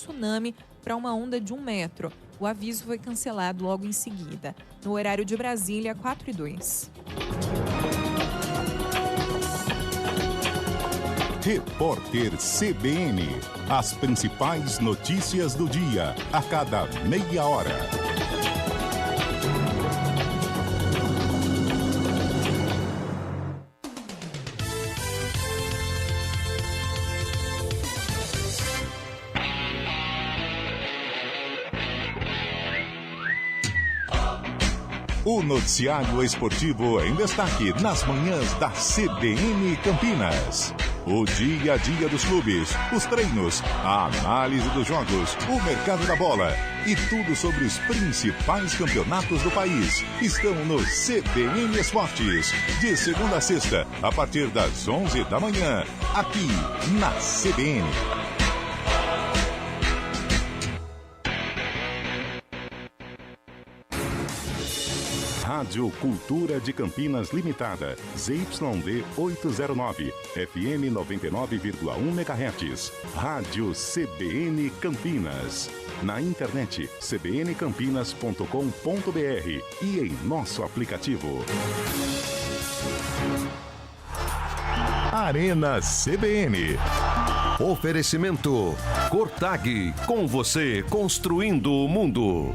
tsunami para uma onda de 1 metro. O aviso foi cancelado logo em seguida. No horário de Brasília, 4h02. Repórter CBN. As principais notícias do dia, a cada meia hora. O noticiário esportivo em destaque nas manhãs da CBN Campinas. O dia a dia dos clubes, os treinos, a análise dos jogos, o mercado da bola e tudo sobre os principais campeonatos do país estão no CBN Esportes. De segunda a sexta, a partir das 11 da manhã, aqui na CBN. Rádio Cultura de Campinas Limitada, ZYD 809, FM 99,1 MHz. Rádio CBN Campinas. Na internet, cbncampinas.com.br e em nosso aplicativo. Arena CBN. Oferecimento Cortag, com você construindo o mundo.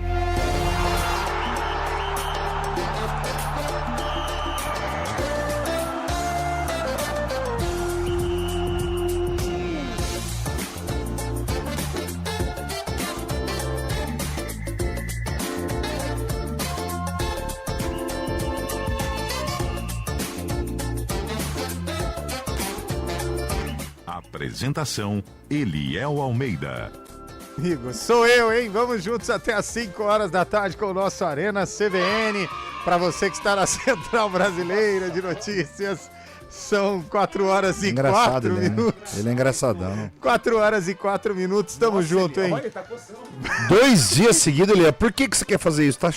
Apresentação, Eliel Almeida. Amigo, sou eu, hein? Vamos juntos até às 5 horas da tarde com o nosso Arena CBN. Para você que está na Central Brasileira de Notícias, são 4 horas e 4 minutos. Ele é engraçadão. 4 horas e 4 minutos, tamo junto, hein? Olha, tá coçando. 2 dias seguidos, Eliel. Por que você quer fazer isso? Tá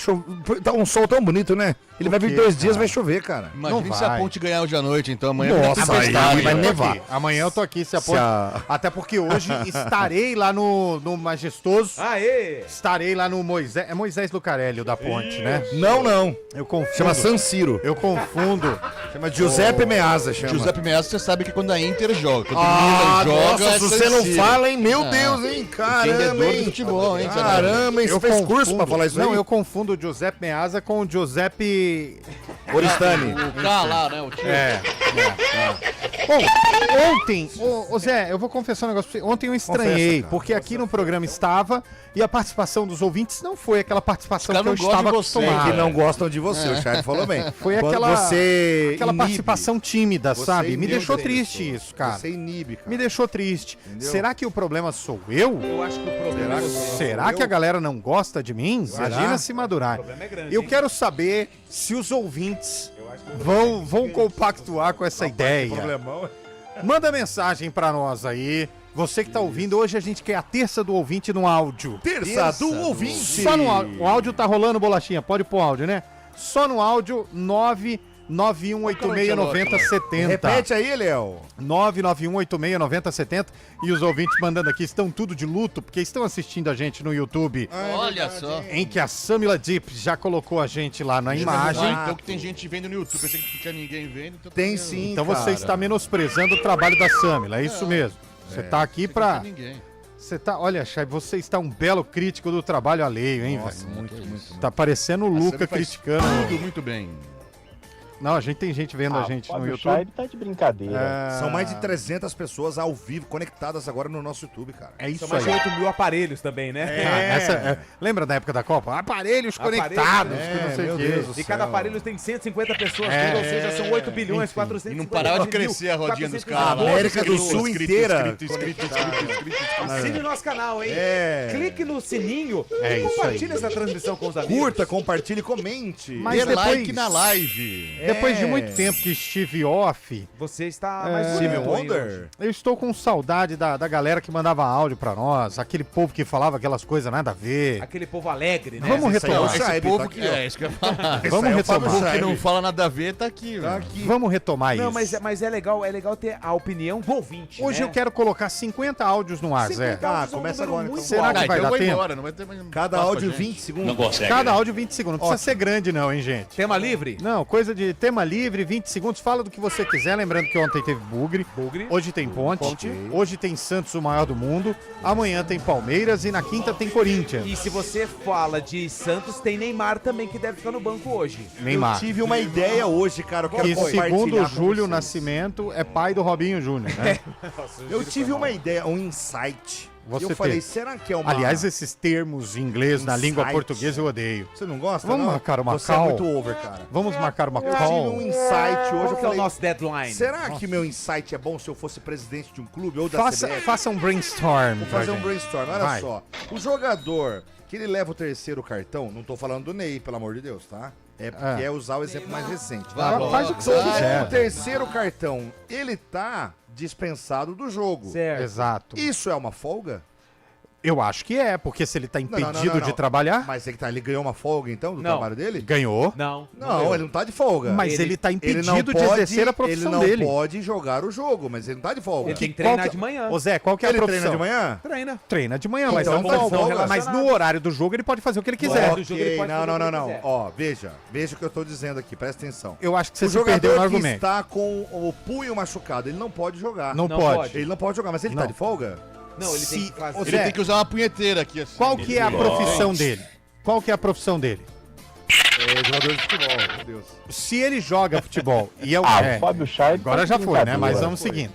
um sol tão bonito, né? Ele vai vir 2 dias, vai chover, cara. Imagina se a Ponte ganhar hoje à noite, então amanhã Nossa, aí vai nevar. Amanhã eu tô aqui, se a Ponte... Até porque hoje estarei lá no Majestoso. Aê! Estarei lá no Moisés... É Moisés Lucarelli, o da Ponte, né? Não. Eu confundo. Chama San Siro. Eu confundo. Chama Giuseppe Meazza, chama. Giuseppe Meazza, você sabe que quando a Inter joga. Quando o Milan joga, nossa, se você não fala, hein? Meu Deus, hein? Caramba, entendedor hein? do futebol, hein? Caramba, hein? Você fez curso pra falar isso aí? Não, eu confundo o Giuseppe Meazza com o Giuseppe... Oristani. O K lá, né? O tio. Bom, ontem, ô Zé, eu vou confessar um negócio pra você. Ontem eu estranhei, porque aqui no programa estava e a participação dos ouvintes não foi aquela participação que eu estava acostumado. Que não gostam de você, o Charles falou bem. Foi aquela participação tímida, sabe? Me deixou triste isso, cara. Você inibe, cara. Me deixou triste. Entendeu? Será que o problema sou eu? Eu acho que o problema Será que a galera não gosta de mim? Imagina se madurar. O problema é grande, Eu hein? quero saber se os ouvintes vão compactuar com essa ideia. Manda mensagem pra nós aí. Você que tá ouvindo, hoje a gente quer a terça do ouvinte no áudio. Terça do ouvinte. Só no áudio. O áudio tá rolando, bolachinha. Pode pôr áudio, né? Só no áudio 991869070. Repete aí, Léo. 991869070. E os ouvintes mandando aqui estão tudo de luto, porque estão assistindo a gente no YouTube. Olha só. Em que a Samila Deep já colocou a gente lá na imagem. Então que tem gente vendo no YouTube. Pensei que não tinha ninguém vendo. Então Tem sim, Então cara. você está menosprezando o trabalho da Samila, é isso mesmo. Você tá aqui pra... ninguém. Você tá... Olha, Chay, você está um belo crítico do trabalho alheio, hein, Nossa, velho? muito. Tá parecendo o Luca criticando. Tudo muito bem. Não, a gente tem gente vendo a gente no YouTube. Ele tá de brincadeira. São mais de 300 pessoas ao vivo conectadas agora no nosso YouTube, cara. É isso São mais de aí. 8 mil aparelhos também, né? Lembra da época da Copa? Aparelhos conectados, que não sei o quê. Deus do E cada céu. aparelho tem 150 pessoas vendo, ou seja, são 8 bilhões, 450 E não parava de crescer a rodinha dos caras. A América do Sul inteira. Inscrito. Assine o nosso canal, hein? É. Clique no sininho É e isso compartilhe essa transmissão com os amigos. Curta, compartilhe, comente. Mas Dê depois... like na live. Depois de muito tempo que estive off, Você está mais Stevie bonito aí Wonder? hoje. eu estou com saudade da galera que mandava áudio pra nós, aquele povo que falava aquelas coisas nada a ver. Aquele povo alegre, né? Vamos Esse aí é o retomar. Esse Esse povo povo que- que... É, isso que eu ia falar. Vamos retomar. O povo que não fala nada a ver tá aqui, Tá mano. aqui. Vamos retomar Não, isso. mas é legal ter a opinião do ouvinte, Hoje né? eu quero colocar 50 áudios no ar, Zé. 50 áudios é um começa número agora, muito então. Será alto. que vai então dar eu vou tempo? embora, não vai ter mais Cada espaço áudio pra gente. 20 segundos. Cada áudio 20 segundos. Não precisa ser grande não, hein, gente? Tema livre? Não, coisa de tema livre, 20 segundos, fala do que você quiser. Lembrando que ontem teve Bugre, hoje tem Ponte, hoje tem Santos, o maior do mundo, amanhã tem Palmeiras e na quinta tem Corinthians. E se você fala de Santos, tem Neymar também, que deve ficar no banco hoje. Neymar. Eu tive uma ideia hoje, cara. Eu quero Que compartilhar segundo com Júlio vocês. Nascimento é pai do Robinho Júnior, né? Eu tive uma ideia, um insight. Você eu falei, teve. será que é uma... Aliás, esses termos em inglês na língua Insight. portuguesa eu odeio. Você não gosta, Vamos não? marcar uma Você é call? muito over, cara. Vamos marcar uma Eu tive call? um insight hoje. Qual Eu que é o falei, nosso deadline? será que meu insight é bom se eu fosse presidente de um clube ou da Faça, CBF? faça um brainstorm. Vou pra fazer um gente. brainstorm. Olha Vai. só. O jogador que ele leva o terceiro cartão, não tô falando do Ney, pelo amor de Deus, tá? É porque é usar o exemplo mais recente. Faz o que você O quiser. terceiro cartão, ele tá dispensado do jogo. Certo. Exato. Isso é uma folga? Eu acho que é, porque se ele tá impedido não. de trabalhar, Mas ele ganhou uma folga, então, do Não. trabalho dele? ganhou. Não. Não, ele não tá de folga. Mas ele tá Ele impedido não de pode- exercer a profissão Ele dele. não pode jogar o jogo, mas ele não tá de folga. Ele tem que Qual treinar que- de manhã. Ô Zé, qual que é a Ele profissão? treina de manhã? Treina. Treina de manhã, mas Então, não tá de folga. folga. Mas no horário do jogo ele pode fazer o que ele No quiser. horário do jogo ele Ok, pode fazer o que ele não. quiser. Ó, veja o que eu tô dizendo aqui, presta atenção. Eu acho que você O se perdeu jogador no que argumento. está com o punho machucado, ele não pode jogar. Não, Não pode. pode. Ele não pode jogar, mas ele tá Não. de folga? Não, ele tem Se- que fazer. Ô, Ele Zé, tem que usar uma punheteira aqui, assim. Qual que é a profissão dele? Qual que é a profissão dele? É jogador de futebol, meu Deus. Se ele joga futebol e é o Ah, é, Fábio Charles. agora já foi, né? Mas vamos seguindo.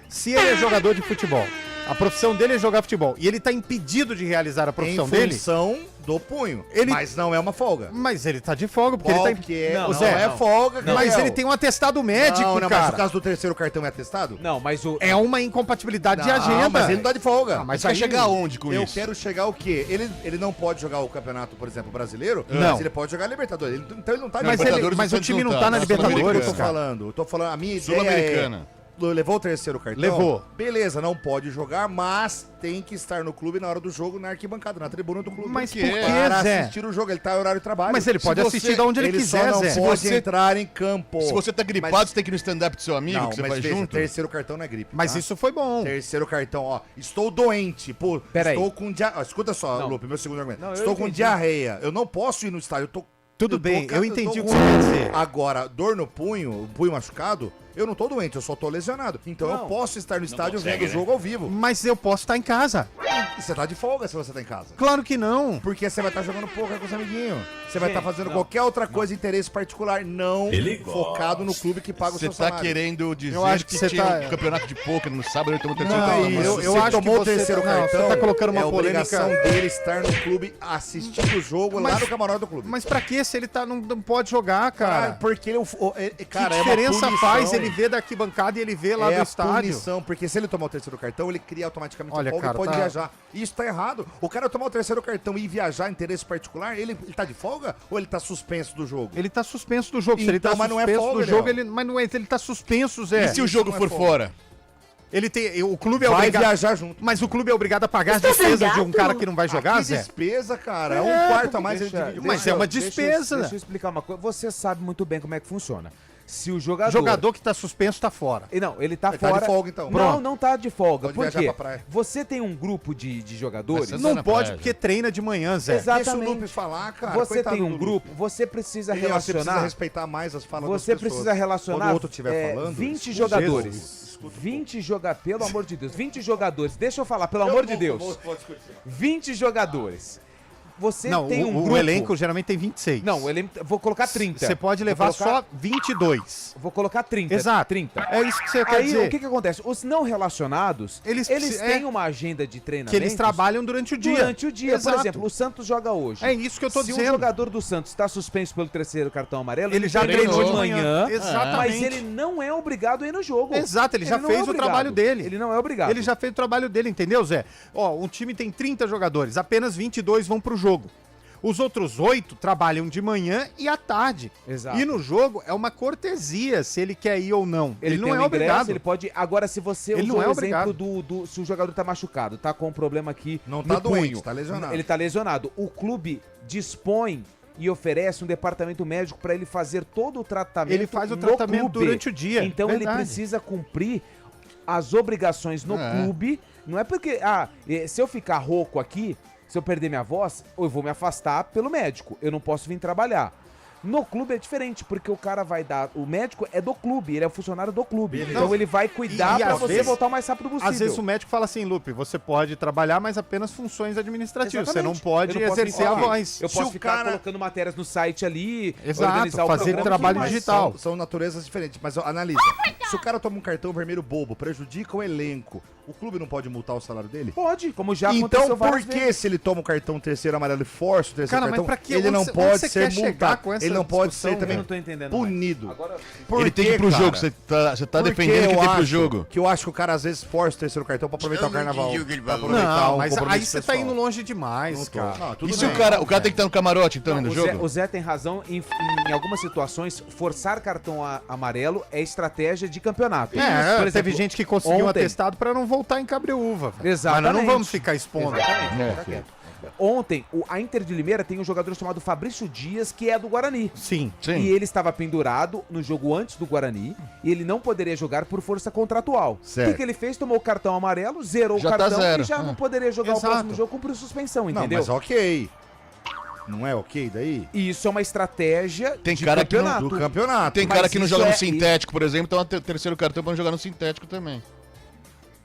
Se ele é jogador de futebol, a profissão dele é jogar futebol e ele tá impedido de realizar a profissão Em dele, função do punho. Ele- Mas não é uma folga. mas ele tá de folga porque ele tá Porque Não, não, Zé, é folga, Mas Gabriel. ele tem um atestado médico, não, mas cara. no caso do terceiro cartão é atestado? Não, mas o. É uma incompatibilidade de Não, agenda. mas ele não tá de folga. Ah, mas Mas vai aí- chegar aonde com Eu isso? quero chegar o quê? Ele não pode jogar o campeonato, por exemplo, brasileiro, Não. mas ele pode jogar a Libertadores. Então ele não tá de Mas, folga. Libertadores mas o o Santos time não não tá, tá na na Libertadores, Eu Sul-Americana. tô falando, a minha ideia Sul-Americana. levou o terceiro cartão? Levou. Beleza, não pode jogar, mas tem que estar no clube na hora do jogo, na arquibancada, na tribuna do clube. Mas Por por quê? que, Para Zé? assistir o jogo, ele tá em horário de trabalho. Mas ele pode Se assistir você- de onde ele, Ele quiser, só não Zé. pode você- entrar em campo. Se você tá gripado, Mas- você tem que ir no stand-up do seu amigo, Não, que você mas vai veja, junto. terceiro cartão não é gripe. Mas tá? isso foi bom. Terceiro cartão, ó. Estou doente. Pô, Pera aí. estou com diarreia. Escuta só, Não. Lupe, meu segundo argumento. Não, eu estou com entendi. diarreia. Eu não posso ir no estádio. Tudo bem, eu entendi o que com- você quer dizer. Agora, dor no punho, o punho machucado, eu não tô doente, eu só tô lesionado. Então eu Não. posso estar no estádio consegue, vendo o né? jogo ao vivo. Mas eu posso estar em casa. E você tá de folga se você tá em casa. Claro que não. Porque você vai estar jogando poker com os amiguinhos. Você vai estar Gente, fazendo não. qualquer outra coisa, interesse particular, não focado no clube que paga o Você seu tá salário. querendo dizer Eu acho que você tinha tá- um campeonato de pôquer no sábado e tomou terceiro Não, cartão. eu- Mas eu você acho que tomou o você terceiro tá- não, cartão, você tá colocando uma é obrigação polêmica- dele estar no clube assistindo o jogo lá no camarote do clube. Mas pra que se ele tá, não pode jogar, cara? Porque ele, cara, que é uma diferença punição. faz ele ver da arquibancada e ele ver lá é do a estádio? punição, porque se ele tomar o terceiro cartão, ele cria automaticamente Olha, a folga cara, e pode tá- viajar. Isso tá errado. O cara tomar o terceiro cartão e viajar interesse particular, ele tá de folga ou ele tá suspenso do jogo? Ele tá suspenso do jogo. Se ele Então, tá mas não é suspenso folga, do jogo, Léo. mas não é, ele tá suspenso, Zé. E se o jogo não é for folga. fora? Ele tem, o clube é Vai obrigado. viajar junto. Mas o clube é obrigado a pagar as despesas de um cara que não vai jogar, Que Zé? despesa, cara. É um quarto a mais. ele divide com mas a- é uma despesa. Deixa eu explicar uma coisa. Você sabe muito bem como é que funciona. Se o jogador. Jogador que tá suspenso tá fora. Não, ele tá Ele tá fora. de folga, então. Não, Pronto. não tá de folga. Pode Por viajar quê? pra praia. Você tem um grupo de jogadores. Mas Não na pode praia, porque treina de manhã, Zé. Exatamente. Deixa o Lupe falar, cara. Você Coitado tem um do Lupe. grupo, você precisa Você precisa relacionar. respeitar mais as falas Você das pessoas. precisa relacionar Quando o outro estiver falando, 20 escuta. jogadores. Jesus. 20 jogadores, pelo amor de Deus, 20 jogadores. Deixa eu falar, pelo amor de Deus. 20 jogadores. Você Não, tem um o grupo. elenco geralmente tem 26. Não, o elenco. Vou colocar 30. Você pode Vou levar colocar- só 22. Vou colocar 30. Exato. 30. É isso que você quer Aí dizer. o que acontece? Os não relacionados, Eles eles é, têm uma agenda de treinamento. que eles trabalham durante o dia. Durante o dia. Exato. Por exemplo, o Santos joga hoje. É isso que eu tô Se dizendo. um jogador do Santos está suspenso pelo terceiro cartão amarelo, Ele já treinou de manhã. mas Exatamente. ele não é obrigado a ir no jogo. Exato, ele já não fez é o obrigado. trabalho dele. Ele não é obrigado. Ele já fez o trabalho dele, entendeu, Zé? Ó, um time tem 30 jogadores, apenas 22 vão pro jogo. Os outros 8 trabalham de manhã e à tarde. Exato. E no jogo é uma cortesia se ele quer ir ou não. Ele não tem é um obrigado. ingresso, ele pode. Agora, se você Ele usou não é o exemplo obrigado. se o jogador tá machucado, tá com um problema aqui Não no tá doente, punho, tá lesionado. Ele tá lesionado. O clube dispõe e oferece um departamento médico para ele fazer todo o tratamento. Ele faz o no tratamento clube. durante o dia. Então Verdade. ele precisa cumprir as obrigações no clube. Não é porque, se eu ficar rouco aqui, se eu perder minha voz, eu vou me afastar pelo médico. Eu não posso vir trabalhar. No clube é diferente, porque o cara vai dar... O médico é do clube, ele é funcionário do clube. Então ele vai cuidar E pra às você vezes- voltar o mais rápido possível. Às vezes o médico fala assim, Lupe, você pode trabalhar, mas apenas funções administrativas. Você não Exatamente. pode Eu não posso exercer a falar. voz. Eu Se posso o ficar cara- colocando matérias no site ali, Exato, organizar fazer o programa. trabalho mas digital. São naturezas diferentes, mas ó, analisa. Se o cara toma um cartão vermelho bobo, prejudica o elenco, o clube não pode multar o salário dele? Pode, como já Então aconteceu por várias que vezes. se ele toma um cartão terceiro amarelo e força o terceiro Cara, mas cartão, pra que? ele Onde não cê- pode onde cê ser quer chegar multado? com essa Ele não pode discussão, ser Eu também não tô entendendo punido. mais. Agora, Por Ele tem que ir pro quê, jogo, cara? você tá Porque defendendo que eu tem que ir pro acho jogo. Que eu acho que o cara às vezes força o terceiro cartão pra aproveitar o carnaval. Pra aproveitar Não, um mas compromisso aí você tá pessoal. indo longe demais, Não tô. cara. Não, tudo E se bem. o cara tem que estar no camarote, então, no o jogo? Zé tem razão, em algumas situações, forçar cartão amarelo é estratégia de campeonato. É, Por teve exemplo, gente que conseguiu um ontem- atestado pra não voltar em Cabreúva. velho. Exatamente. Mas nós não vamos ficar expondo. Exatamente, fica quieto. Ontem, a Inter de Limeira tem um jogador chamado Fabrício Dias, que é do Guarani. Sim. Sim. E ele estava pendurado no jogo antes do Guarani e ele não poderia jogar por força contratual. Certo. O que ele fez? Tomou o cartão amarelo, zerou Já o tá cartão zero. e já não poderia jogar Exato. o próximo jogo por suspensão, Não, entendeu? mas ok. Não é ok daí? E isso é uma estratégia Tem de cara que não- campeonato. Do campeonato. Tem Mas cara que não isso joga é- no sintético, por exemplo, então o terceiro cartão pra não jogar no sintético também.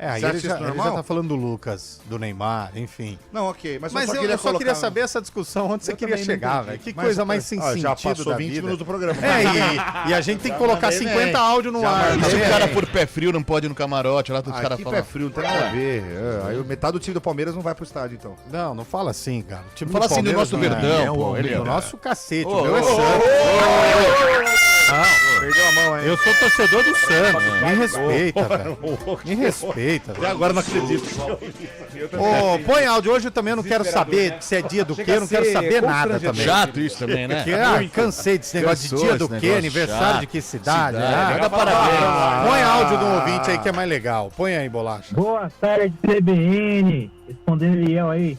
É, aí Você acha ele isso já normal? tá falando do Lucas, do Neymar, enfim. Não, ok. Mas, Mas eu eu só só queria colocar- saber essa discussão, onde você Eu queria também não chegar, entendi. velho. Que Mas, coisa mais sem ó, sentido já passou da 20 vida. minutos do programa. É, e a gente tem que colocar mandei 50 bem. áudios no Já ar. E mandei se né? o cara bem. for pé frio, não pode ir no camarote, lá os caras Aqui pé falam. frio, não tem nada a ver. É, aí metade do time do Palmeiras não vai pro estádio, então. Não, não fala assim, cara. O time Fala assim do Palmeiras nosso não é- Verdão, é o pô, ele é- o nosso cacete, Ô, o meu é ô, Santos. Perdeu a mão, hein? Eu sou torcedor do Santos. Me respeita, velho. Me respeita, velho. Agora não acredito. Ô, põe áudio. Hoje eu também não quero saber se é dia do quê, eu não quero saber nada também. Chato isso também, né? Porque, cansei desse negócio de Cansou dia do esse quê, negócio aniversário chato. de que cidade. Vai dar Ah, parabéns. põe áudio do ouvinte aí que é mais legal. Põe aí, bolacha. Boa tarde, CBN. Respondendo Eliel aí.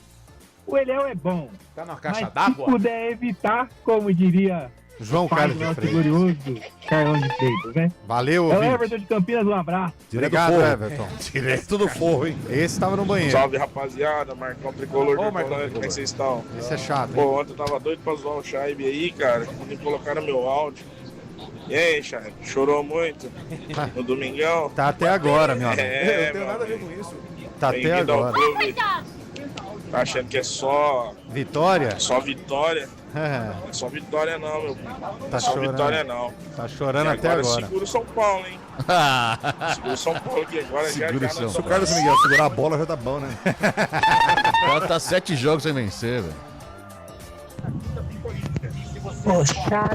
O Eliel é bom, Tá numa mas caixa se d'água? puder evitar, como diria João o pai Carlos do de nosso Freitas. glorioso Carlão de Freitas, né? Valeu, É o ouvinte. Everton de Campinas, um abraço. Obrigado, Everton. Direto do forro, hein? Esse tava no banheiro. Salve, rapaziada. Marcão Tricolor Ô, de Marcão Colônia, como é Tricolor. que vocês estão? Esse é chato, hein? Pô, ontem eu tava doido pra zoar o Shaibe aí, cara. Quando colocaram meu áudio. E aí, Shaibe? Chorou muito? No domingão? Tá até agora, meu amigo. É, Não tem nada a ver com isso. Tá até bem-vindo ao agora. clube. Tá achando que é só Vitória? vitória? É, Não é só vitória não, meu pai. Não Tá é só chorando. vitória não. tá chorando E até agora. segura o São Paulo, hein? Segura o São Paulo aqui agora. Segura o já São nós Se o somos- Carlos Miguel segurar a bola, já tá bom, né? O cara tá 7 jogos sem vencer, velho. Poxa,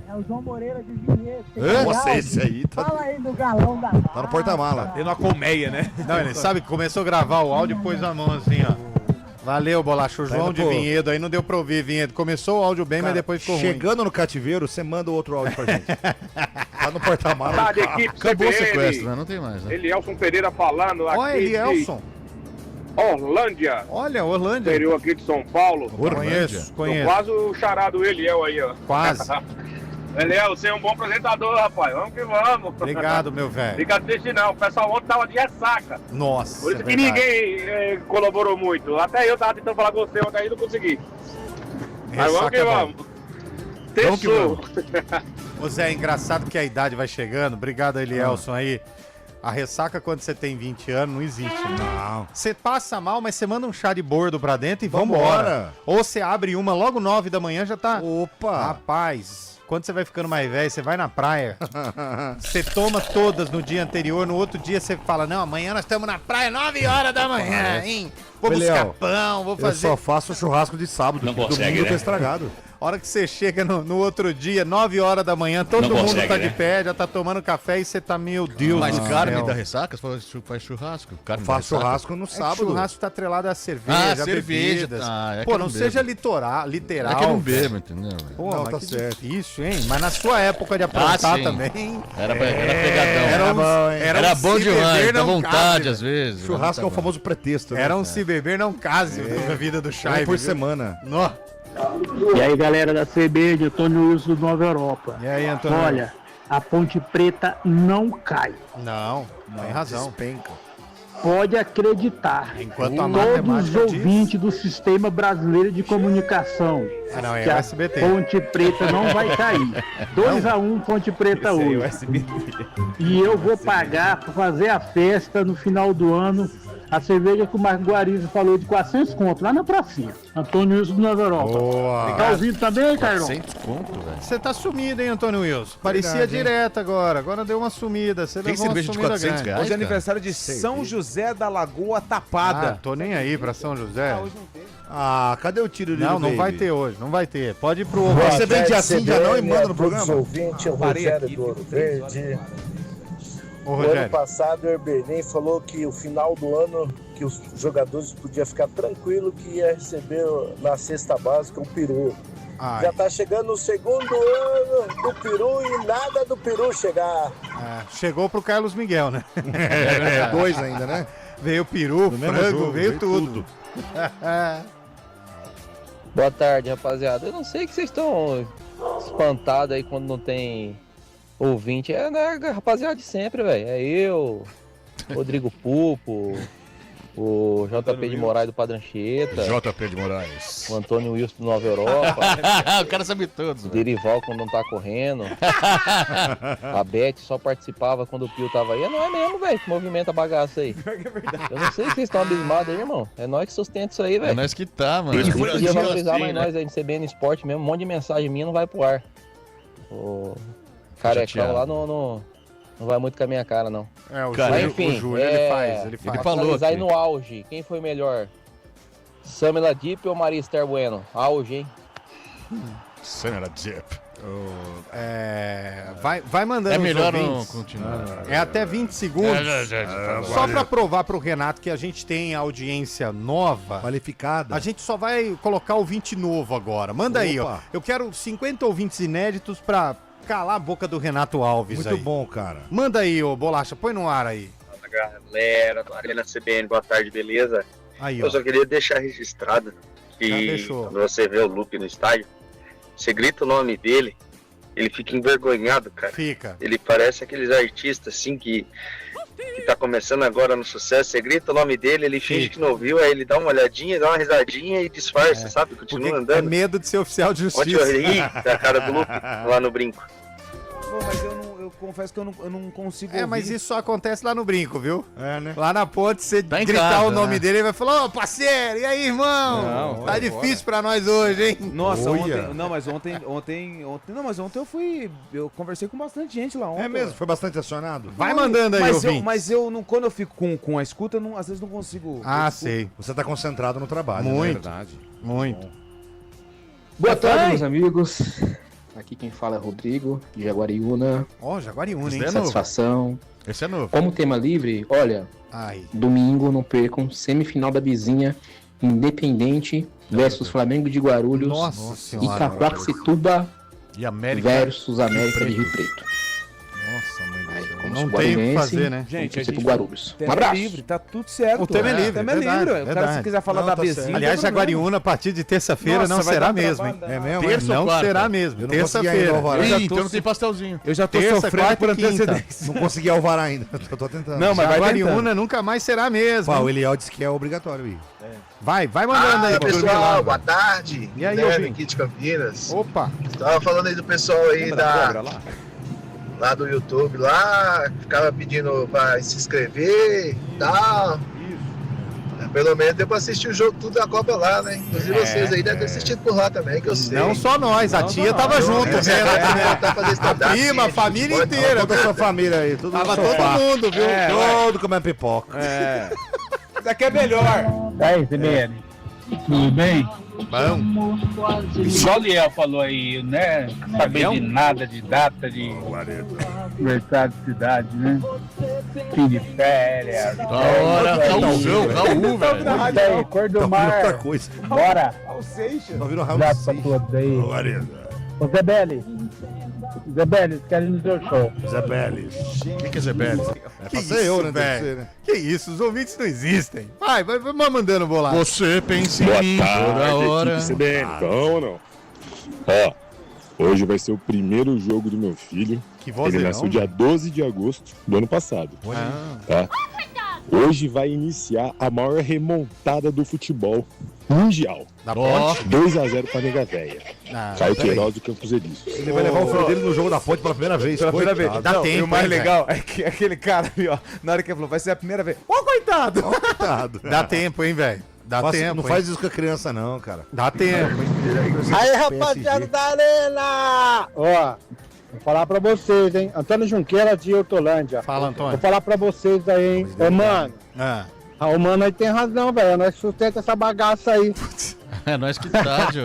é o João Moreira de Vinhedo. Nossa, esse aí tá, Fala aí do galão da tá no porta-mala. Tem uma colmeia, né? Não, ele sabe que começou a gravar o áudio e pôs a mão assim, ó. Valeu, Bolacha. O João indo de pro- Vinhedo aí não deu pra ouvir, Vinhedo. Começou o áudio bem, mas depois ficou ruim. Chegando no cativeiro, você manda outro áudio pra gente. Tá no porta-mala. Tá do de carro. equipe Acabou o CBN. sequestro, né? Não tem mais, né? Elielson Pereira falando aqui Olha, Elielson. de Orlândia, Olha, Orlândia. interior aqui de São Paulo. Conheço, Tô conheço. quase o charado Eliel aí, ó. Quase. Eliel, você é um bom apresentador, rapaz. Vamos que vamos. Obrigado, meu velho. Fica triste não. O pessoal ontem tava de ressaca. Nossa, Por isso é que verdade. ninguém colaborou muito. Até eu tava tentando falar com você ontem aí, não consegui. Mas vamos Ressaca que é bom. vamos. Vamos que Terçou. Ô Zé, é engraçado que a idade vai chegando. Obrigado, Elielson aí. A ressaca quando você tem 20 anos não existe. Não. Você passa mal, mas você manda um chá de bordo pra dentro e vambora. Vambora. Ou você abre uma logo 9 da manhã já tá... Opa! Rapaz, quando você vai ficando mais velho, você vai na praia, você toma todas no dia anterior, no outro dia você fala, não, amanhã nós estamos na praia 9 horas da manhã, hein? Vou buscar Belial, pão, vou Eu fazer... só faço churrasco de sábado. Não domingo consegue, tá né? estragado. hora que você chega no outro dia, 9 horas da manhã, todo Não mundo consegue, tá né? de pé, já tá tomando café e você tá, meu Deus Mas do carne céu. da ressaca? Você faz churrasco. Carne Faço da ressaca. churrasco no É que sábado. churrasco tá atrelado à cerveja, cerveja, bebidas. tá, é que Pô, eu não não seja bebo. literal. É que eu não velho. bebo, entendeu? velho? Pô, Não, mas tá que certo. difícil, hein? Mas na sua época de aprontar sim. também... Era pegadão. Era bom se demais, beber, dá não vontade case, às vezes. Churrasco é o famoso pretexto, né? Era um se beber não case na vida do Chay. por semana. Nó. E aí, galera da CB, de Antônio Wilson do Nova Europa. E aí, Antônio? Olha, a Ponte Preta não cai. Não, tem razão. Despenca. Pode acreditar. Enquanto a Todos matemática os diz- ouvintes do Sistema Brasileiro de Comunicação. Ah, não, é que o a SBT. Ponte Preta não vai cair. 2-1 Ponte Preta hoje. E eu vou pagar para fazer a festa no final do ano. A cerveja que o Marco Guarizo falou de 400 conto, lá na pracinha. Antônio Wilson do Nova Europa. Boa. Tá ouvindo também, Carlão? 100 conto, velho. Você tá sumido, hein, Antônio Wilson? Parecia Verdade, hein? direto agora. Agora deu uma sumida. Você Tem levou uma cerveja de sumida 400 grande. reais? Hoje é cara? aniversário de São José da Lagoa Ah, Tapada. tô nem aí pra São José. Hoje não tem. Ah, cadê o tiro Não, não Baby? vai ter hoje. Não vai ter. Pode ir pro... Você vende assim já não e manda no programa? Ouvinte, o Parei Rogério aqui, do Ouro fico 3 Verde. Ô, No ano Rogério. passado, o Herberlin falou que o final do ano, que os jogadores podiam ficar tranquilo que ia receber na cesta básica o peru. Ai, Já tá chegando o segundo ano do peru e nada do peru chegar. chegou pro Carlos Miguel, né? É, dois ainda, né? Veio peru, mesmo frango, jogo, veio veio tudo. Boa tarde, rapaziada. Eu não sei que vocês estão espantados aí quando não tem ouvinte. É né, rapaziada de sempre, velho. É eu, Rodrigo Pupo, o JP de Moraes do Padre Anchieta, JP de Moraes. o Antônio Wilson do Nova Europa, O cara sabe todos, o velho. Derival quando não tá correndo, a Beth só participava quando o Pio tava aí. Não é mesmo, velho, que movimenta a bagaça aí. Eu não sei se vocês estão abismados aí, irmão. É nós que sustenta isso aí, É velho. nós que tá, mano. Podia Furadinho valorizar assim, mais né? nós aí no CBN Esporte mesmo. Um monte de mensagem minha não vai pro ar. O carecão chateado. lá não vai muito com a minha cara, não. É, o Cara, Júlio, Mas, enfim, o Júlio ele faz. Ele Pra falou finalizar aí aqui. no auge, quem foi melhor? Samela Dipp ou Maria Esther Bueno? Auge, hein? Senhora Jeff. Vai mandando É os melhor não ouvintes. continuar. É até 20 segundos. Só pra provar pro Renato que a gente tem audiência nova. Qualificada. A gente só vai colocar ouvinte novo agora. Manda aí, ó. Opa. Eu quero 50 ouvintes inéditos pra calar a boca do Renato Alves Muito aí. bom, cara. Manda aí, ô Bolacha, põe no ar aí. Galera, Arena CBN, boa tarde, beleza? Aí, ó. Eu só queria deixar registrado Já que deixou. quando você vê o Lupe no estádio, você grita o nome dele, ele fica envergonhado, cara. Fica. Ele parece aqueles artistas assim que tá começando agora no sucesso, você grita o nome dele, ele finge que não ouviu, aí ele dá uma olhadinha, dá uma risadinha e disfarça, sabe? Continua Porque é andando. medo de ser oficial de Ontem justiça. eu ri da cara do Lupe lá no brinco. Pô, mas eu confesso que eu não consigo É, mas ouvir. isso só acontece lá no brinco, viu? É, né? Lá na ponte, você Tá em gritar casa, o nome né? dele, ele vai falar, ô, parceiro, e aí, irmão? Não, Tá vai difícil pra nós hoje, hein? Nossa, Olha. ontem eu conversei com bastante gente lá ontem. É mesmo? Foi bastante acionado? Vai mandando aí, mas ouvinte. mas eu não, quando eu fico com a escuta, eu não, às vezes não consigo. Ah, eu sei. Você tá concentrado no trabalho, Muito. né? Verdade. Muito. Boa tarde, meus amigos. Aqui quem fala é Rodrigo, de Jaguariúna. Ó, Jaguariúna, hein? Esse é novo. Satisfação. Esse é novo. Como tema livre, olha, Ai. domingo não percam semifinal da vizinha Independente versus Flamengo de Guarulhos Nossa e senhora. Cacoaxituba E América. versus América de Rio Preto. Nossa, mãe Aí, do céu. como Não se tem o que guarulhense, fazer, né? Gente, a torcer gente pro Guarulhos. Um tema abraço. livre, tá tudo certo. O tema é livre, O tema é verdade, livre. O cara, verdade. se quiser falar Não, da tá vizinha. certo. Aliás, não tem problema. Jaguariúna, a partir de terça-feira, Nossa, não vai será dar mesmo, hein? trabalho, É mesmo? Terça ou Não quarta? será mesmo. Eu não consegui ainda Terça-feira. alvará. já Ih, tô então não tem pastelzinho. Eu já tô Terça, sofrendo quarta por e quinta. antecedência. Não consegui alvará ainda. Eu tô tentando. Não, mas vai Jaguariúna tentando. nunca mais será mesmo. Pá, hein? o Eliel disse que é obrigatório ir. Vai mandando aí. pra dormir lá, pessoal, mano. boa tarde. E aí, Guilherme ouvinte? aqui de Campinas. Opa. Tava falando aí do pessoal aí lá do YouTube, lá, ficava pedindo pra se inscrever e tal. Pelo menos deu pra assistir o jogo tudo da Copa lá, né? Inclusive vocês aí devem ter assistido por lá também, que eu sei. Não só nós, a tia tava junto, né? A prima, a família inteira. Toda a sua família aí. Tudo Tava no todo sofá. mundo, viu? É, Todo comendo pipoca. É. Isso aqui é melhor. Aí, CBN. Tudo bem? Bom. Igual o Liel falou aí, né? Saber de nada, de data, de aniversário de cidade, né? Fim de férias. Da hora, Raul, velho. Isso aí, cor do mar. Outra coisa. Bora. Tá ouvindo o Raul Abraço pra todos aí. Ô, Zé Belli, quero ir no seu show. Zé Belis. O que é Zé Belis? É pra ser eu, né? Deve ser, velho? né? Que isso, os ouvintes não existem. Vai mandando bolar. Você pensa em mim toda hora. Então ou não? Ó, hoje vai ser o primeiro jogo do meu filho. Que vozeirão, Ele nasceu dia 12 de agosto do ano passado. Tá? Hoje vai iniciar a maior remontada do futebol mundial. Da Ponte? 2-0 pra Nega Véia. Caio Queiroz do Campos Elíseos. Ele vai levar o filho dele no jogo da Ponte pela primeira vez. Pela primeira vez. Dá tempo, E o mais hein, legal é que aquele cara ali, ó, na hora que ele falou, vai ser a primeira vez. Ô, coitado! Dá tempo, hein, velho? Dá tempo. Não faz isso com a criança, não, cara. Dá tempo, hein? Aí, rapaziada da Arena! Ó, vou falar pra vocês, hein? Antônio Junqueira de Hortolândia. Fala, Antônio. Vou falar pra vocês aí, hein? Ô, mano. O mano aí tem razão, velho. Nós sustenta essa bagaça aí. É nós que tá, Jô.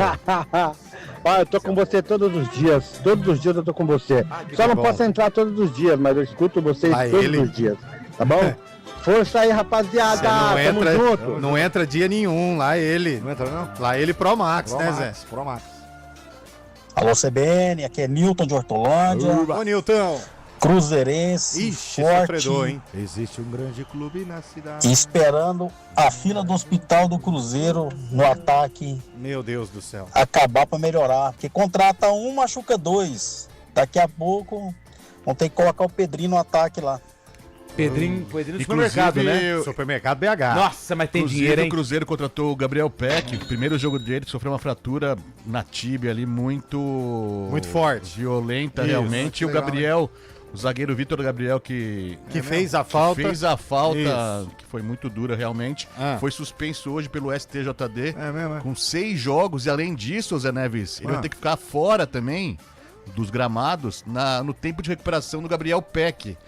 Ó, eu tô com você todos os dias. Todos os dias eu tô com você. Só não posso entrar todos os dias, mas eu escuto vocês todos os dias. Tá bom? Força aí, rapaziada. Tamo junto. Não entra dia nenhum. Lá ele. Não entra, não? Lá ele Pro Max, Pro né, Max, Zé? Pro Max. Alô, CBN, aqui é Newton de Hortolândia. Ô, Nilton. Cruzeirense, Ixi, forte, sofredor, hein? Existe um grande clube na cidade. esperando a fila do hospital do Cruzeiro no ataque Meu Deus do céu. acabar para melhorar. Porque contrata um, machuca dois. Daqui a pouco vão ter que colocar o Pedrinho no ataque lá. Pedrinho no supermercado, né? Supermercado BH. Nossa, mas tem Inclusive, dinheiro, hein? o Cruzeiro contratou o Gabriel Peck. O primeiro jogo dele sofreu uma fratura na tíbia ali muito forte. Violenta, Isso, realmente. E o legal, Gabriel, o zagueiro Vitor Gabriel, que fez a falta. fez a falta, Isso. que foi muito dura realmente. Foi suspenso hoje pelo STJD mesmo, com 6 jogos. E além disso, Zé Neves, ele vai ter que ficar fora também dos gramados no tempo de recuperação do Gabriel Peck.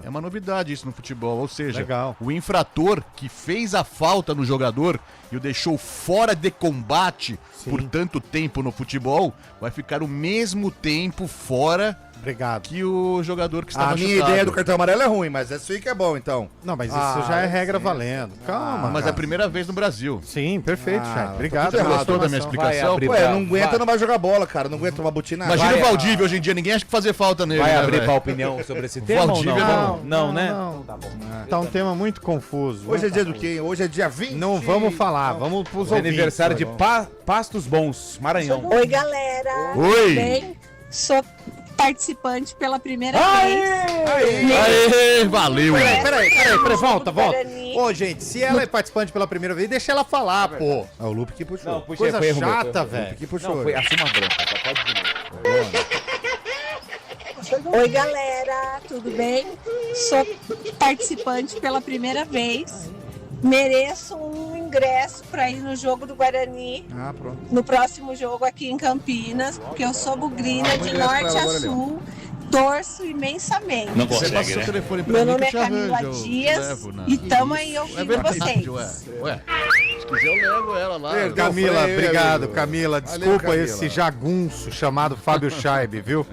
É uma novidade isso no futebol, ou seja, o infrator que fez a falta no jogador e o deixou fora de combate por tanto tempo no futebol, vai ficar o mesmo tempo fora que o jogador que está machucado. A minha ideia do cartão amarelo é ruim, mas essa aí que é bom, então. Não, mas isso já é regra valendo. Calma, mas é a primeira vez no Brasil. Sim, perfeito, Chay. Obrigado. Você gostou da minha explicação? Ué, não aguenta, não vai jogar bola, cara. Não aguenta uma butinada. Imagina o Valdívia hoje em dia, ninguém acha que fazer falta nele. Vai né, abrir velho? pra opinião sobre esse tema ou Valdívia não, né? Não. Tá um tema muito confuso. Hoje é dia do quê? Hoje é dia 20. Não vamos falar, vamos pros É ouvintes. aniversário de Pastos Bons, Maranhão. Oi, galera. Oi. Tudo bem? Sou participante pela primeira vez. Aê, valeu. Peraí, volta. Guarani. Ô, gente, se ela é participante pela primeira vez, deixa ela falar, pô. É o Lupe que puxou. Não, puxei, Coisa foi erro meu, chata, foi erro meu. velho. Que puxou. Não, foi acima branca, só pode de novo. Oi, galera. Tudo bem? Sou participante pela primeira vez. Mereço um ingresso para ir no jogo do Guarani. Pronto. No próximo jogo aqui em Campinas, porque eu sou bugrina de ingresso norte pra ela a agora, sul. Torço imensamente. Não consegue, passa seu telefone pra Meu mim nome é que eu te Camila arranjo, eu te Dias levo, né? e tamo aí ouvindo vocês. Ué, se quiser eu levo ela lá. Camila, obrigado, amigo. Camila. Valeu, Desculpa Camila. esse jagunço chamado Fábio Scheibe, viu?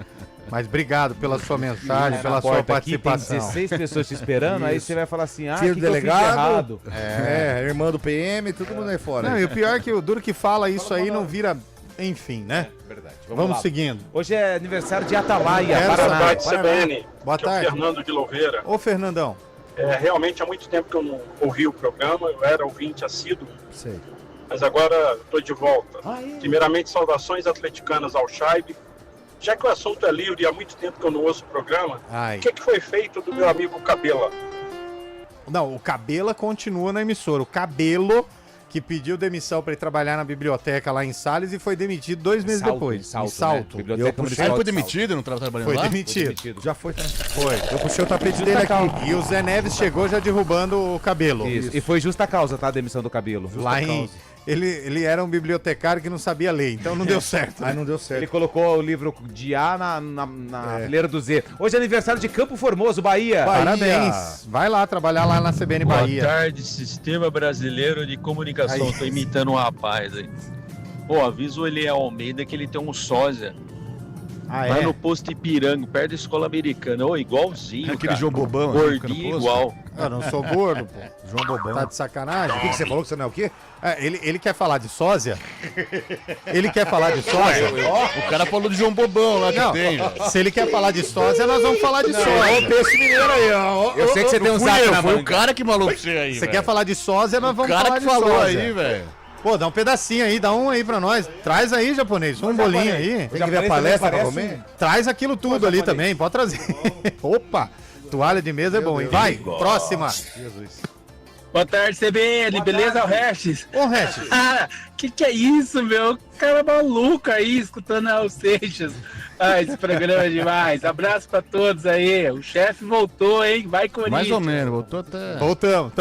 Mas obrigado pela sua mensagem, pela sua participação. Aqui, tem 16 pessoas te esperando, aí você vai falar assim, Tiro que do delegado. eu fiz errado. Irmã do PM, todo mundo aí fora. Não, e o pior é que o duro que fala isso aí não vira... Enfim, né? Verdade. Vamos lá. seguindo. Hoje é aniversário de Atalaia, Boa Paraná. tarde, CBN. Boa Aqui é o tarde. Fernando de Louveira. Ô, Fernandão. Realmente há muito tempo que eu não ouvi o programa, eu era ouvinte assíduo, Sei. mas agora estou de volta. Primeiramente, saudações atleticanas ao Scheibe. Já que o assunto é livre e há muito tempo que eu não ouço o programa, o que foi feito do meu amigo Cabela? Não, o Cabela continua na emissora. O Cabelo, que pediu demissão para ir trabalhar na biblioteca lá em Salles e foi demitido 2 meses depois. Em Salto. Né? Biblioteca Ele foi demitido, não estava trabalhando Foi lá? demitido. Já foi. Foi. Eu puxei o tapete dele aqui. E o Zé Neves chegou já derrubando o Cabelo. Isso. E foi justa causa, tá? A demissão do Cabelo. Lá em, Ele era um bibliotecário que não sabia ler, então não deu certo. Aí não deu certo. Ele colocou o livro de A na fileira do Z. Hoje é aniversário de Campo Formoso, Bahia. Parabéns. Vai lá trabalhar lá na CBN Bahia. Boa tarde, Sistema Brasileiro de Comunicação. Tô imitando um rapaz aí. Pô, aviso ele é Almeida que ele tem um sósia. Lá no posto Ipiranga, perto da escola americana. Ô, igualzinho, Aquele cara. João Bobão. Gordinho igual. Eu não sou gordo, pô. João Bobão. Tá de sacanagem? O que você falou que você não é o quê? Ele quer falar de sósia? Ele quer falar de sósia? O cara falou de João Bobão lá que Não, tem. se ele quer falar de sósia, nós vamos falar de sósia. Olha o peixe mineiro aí, ó. Eu sei que você tem um saco na Foi manga. o cara que malou pra você aí, Você velho. quer falar de sósia, nós vamos O cara falar que de falou sósia. aí, velho. Pô, dá um pedacinho aí, dá um aí pra nós. Traz aí, japonês, um bolinho aí. Tem que ver a palestra pra comer? Traz aquilo tudo ali também, pode trazer. Opa, toalha de mesa é bom, hein? Vai, próxima. Jesus. Boa tarde, CBN, beleza? O Restes? Ô, Restes. Ah, que é isso, meu? Cara maluco aí, escutando o Seixas. Ah, esse programa é demais. Abraço pra todos aí. O chefe voltou, hein? Vai, Corinthians. Mais ou menos, voltou até... Voltamos,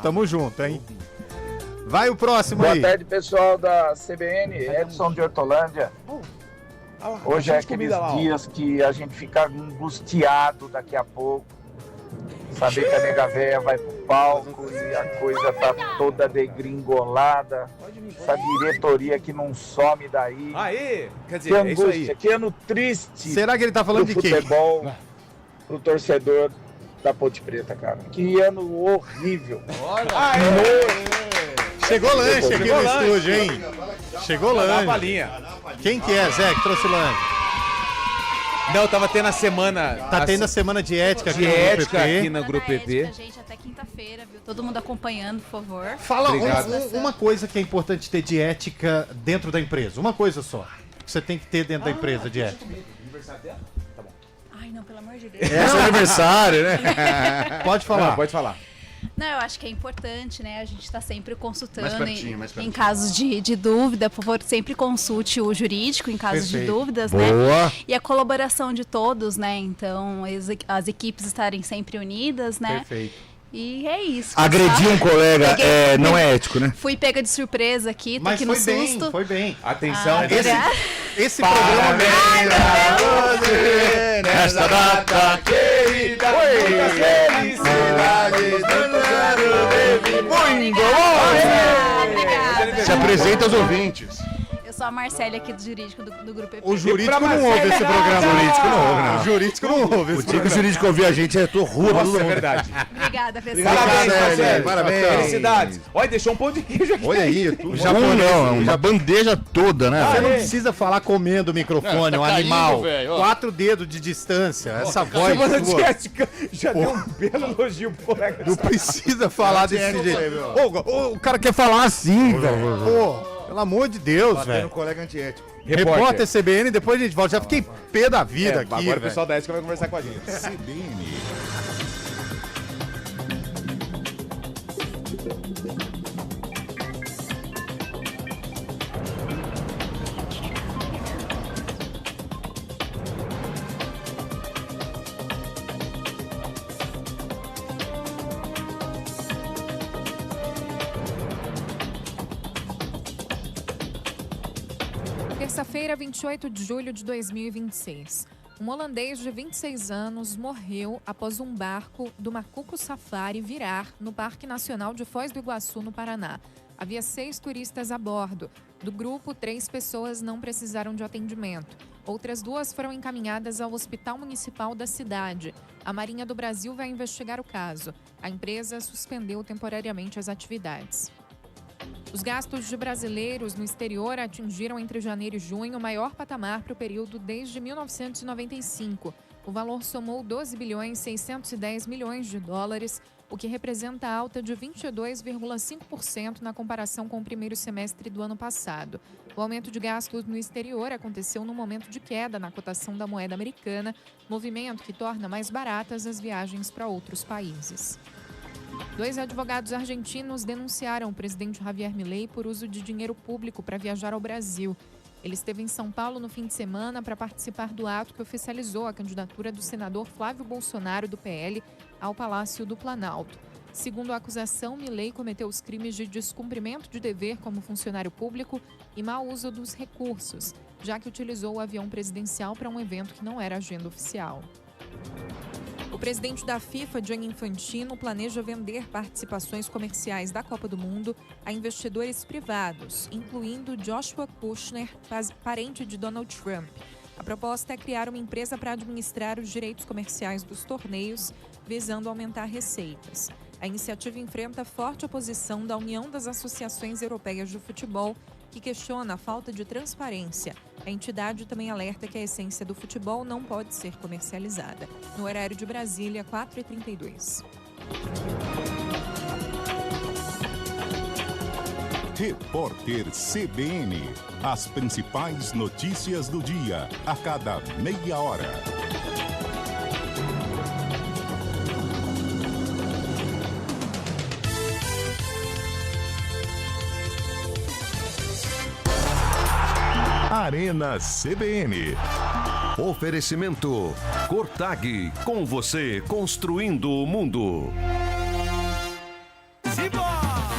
tamo junto, hein? Vai o próximo aí. Boa tarde, pessoal da CBN, Edson de Hortolândia. Hoje é aqueles dias que a gente fica angustiado daqui a pouco. Saber que a nega véia vai pro palco e a coisa tá toda degringolada. Essa diretoria que não some daí. Aê! Quer dizer, que é isso angústia, aí. que ano triste. Será que ele tá falando pro de quem? futebol, pro torcedor da Ponte Preta, cara. Que ano horrível. Chegou lanche aqui no estúdio, hein? Chegou Dá uma lanche. balinha. Quem que é, Zé, que trouxe lanche? Não, tava tendo a semana... Tá tendo a semana de ética aqui de no Grupo ética PP. aqui no Grupo PP. Gente, até quinta-feira, viu? Todo mundo acompanhando, por favor. Fala uma coisa que é importante ter de ética dentro da empresa. Uma coisa só. Que você tem que ter dentro da empresa de ética. Aniversário dela? Tá bom. Ai, não, pelo amor de Deus. É seu aniversário, né? Pode falar. Não, pode falar. Não, eu acho que é importante, né? A gente tá sempre consultando Mais pertinho, mais em pertinho. casos de dúvida. Por favor, sempre consulte o jurídico em casos de Perfeito. dúvidas, Boa. né? E a colaboração de todos, né? Então, as equipes estarem sempre unidas, né? Perfeito. E é isso. Agredir um colega não é ético, né? Fui pega de surpresa aqui, tô Mas aqui no foi susto. bem, foi bem. Atenção. Esse programa Nesta data querida, muitas felicidades do Se apresenta aos ouvintes. Eu sou a Marcélia aqui do jurídico do Grupo EP. O jurídico não ouve esse programa. O jurídico não ouve esse O dia que o jurídico ouvir a gente, eu tô rua pra todo Nossa, é mundo. verdade. Obrigada, pessoal. Parabéns, Marcelo. Parabéns. Felicidades. Olha, deixou um pão de queijo aqui. Olha aí, tudo. Não, é uma bandeja toda, né? Você não velho? precisa falar comendo o microfone, Não, um tá animal. caindo, velho, ó. 4 dedos de distância. Essa voz Semana de sua. ética já deu um belo elogio pro colega. Não precisa falar desse ética, jeito. meu. O cara quer falar assim, velho. Pô, pelo amor de Deus, Batendo velho. colega antiético. Repórter CBN, depois a gente volta. Já fiquei pé da vida aqui, Agora o velho. pessoal da ética vai conversar com a gente. Terça-feira, 28 de julho de 2026. Um holandês de 26 anos morreu após um barco do Macuco Safari virar no Parque Nacional de Foz do Iguaçu, no Paraná. Havia 6 turistas a bordo. Do grupo, 3 pessoas não precisaram de atendimento. Outras 2 foram encaminhadas ao Hospital Municipal da cidade. A Marinha do Brasil vai investigar o caso. A empresa suspendeu temporariamente as atividades. Os gastos de brasileiros no exterior atingiram entre janeiro e junho o maior patamar para o período desde 1995. O valor somou 12 bilhões 610 milhões de dólares, o que representa alta de 22,5% na comparação com o primeiro semestre do ano passado. O aumento de gastos no exterior aconteceu no momento de queda na cotação da moeda americana, movimento que torna mais baratas as viagens para outros países. 2 advogados argentinos denunciaram o presidente Javier Milei por uso de dinheiro público para viajar ao Brasil. Ele esteve em São Paulo no fim de semana para participar do ato que oficializou a candidatura do senador Flávio Bolsonaro, do PL, ao Palácio do Planalto. Segundo a acusação, Milei cometeu os crimes de descumprimento de dever como funcionário público e mau uso dos recursos, já que utilizou o avião presidencial para um evento que não era agenda oficial. O presidente da FIFA, Gianni Infantino, planeja vender participações comerciais da Copa do Mundo a investidores privados, incluindo Joshua Kushner, parente de Donald Trump. A proposta é criar uma empresa para administrar os direitos comerciais dos torneios, visando aumentar receitas. A iniciativa enfrenta forte oposição da União das Associações Europeias de Futebol, que questiona a falta de transparência. A entidade também alerta que a essência do futebol não pode ser comercializada. No horário de Brasília, 4h32. Repórter CBN. As principais notícias do dia, a cada meia hora. Arena CBN. Oferecimento Cortag, com você construindo o mundo. Simbora!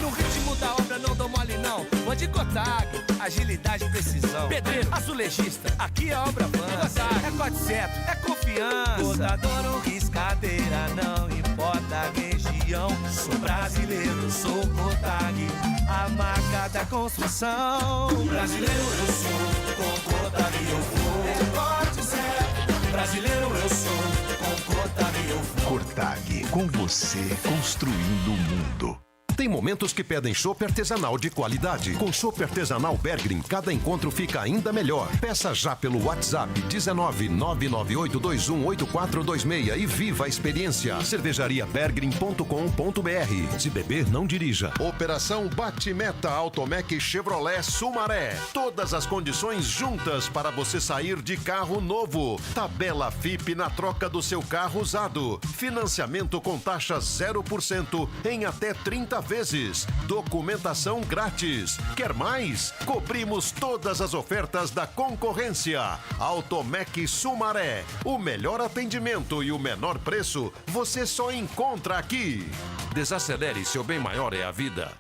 No ritmo da obra não dou mole não. Vou de Cortag, agilidade e precisão. Pedreiro, azulejista, aqui é obra avança. É 400, é confiança. Botador ou riscadeira, não importa a região. Sou brasileiro, sou Cortag, a marca da construção. Brasileiro eu sou, com Cortag eu vou. É corte certo, brasileiro eu sou, com Cortag eu vou. Cortag, com você construindo o mundo. Tem momentos que pedem chopp artesanal de qualidade. Com chopp artesanal Bergrin, cada encontro fica ainda melhor. Peça já pelo WhatsApp 19998218426 e viva a experiência. cervejariabergrin.com.br. Se beber, não dirija. Operação Bate-Meta Automec Chevrolet Sumaré. Todas as condições juntas para você sair de carro novo. Tabela FIP na troca do seu carro usado. Financiamento com taxa 0% em até 30 vezes. Documentação grátis. Quer mais? Cobrimos todas as ofertas da concorrência. Automec Sumaré. O melhor atendimento e o menor preço você só encontra aqui. Desacelere, seu bem maior é a vida.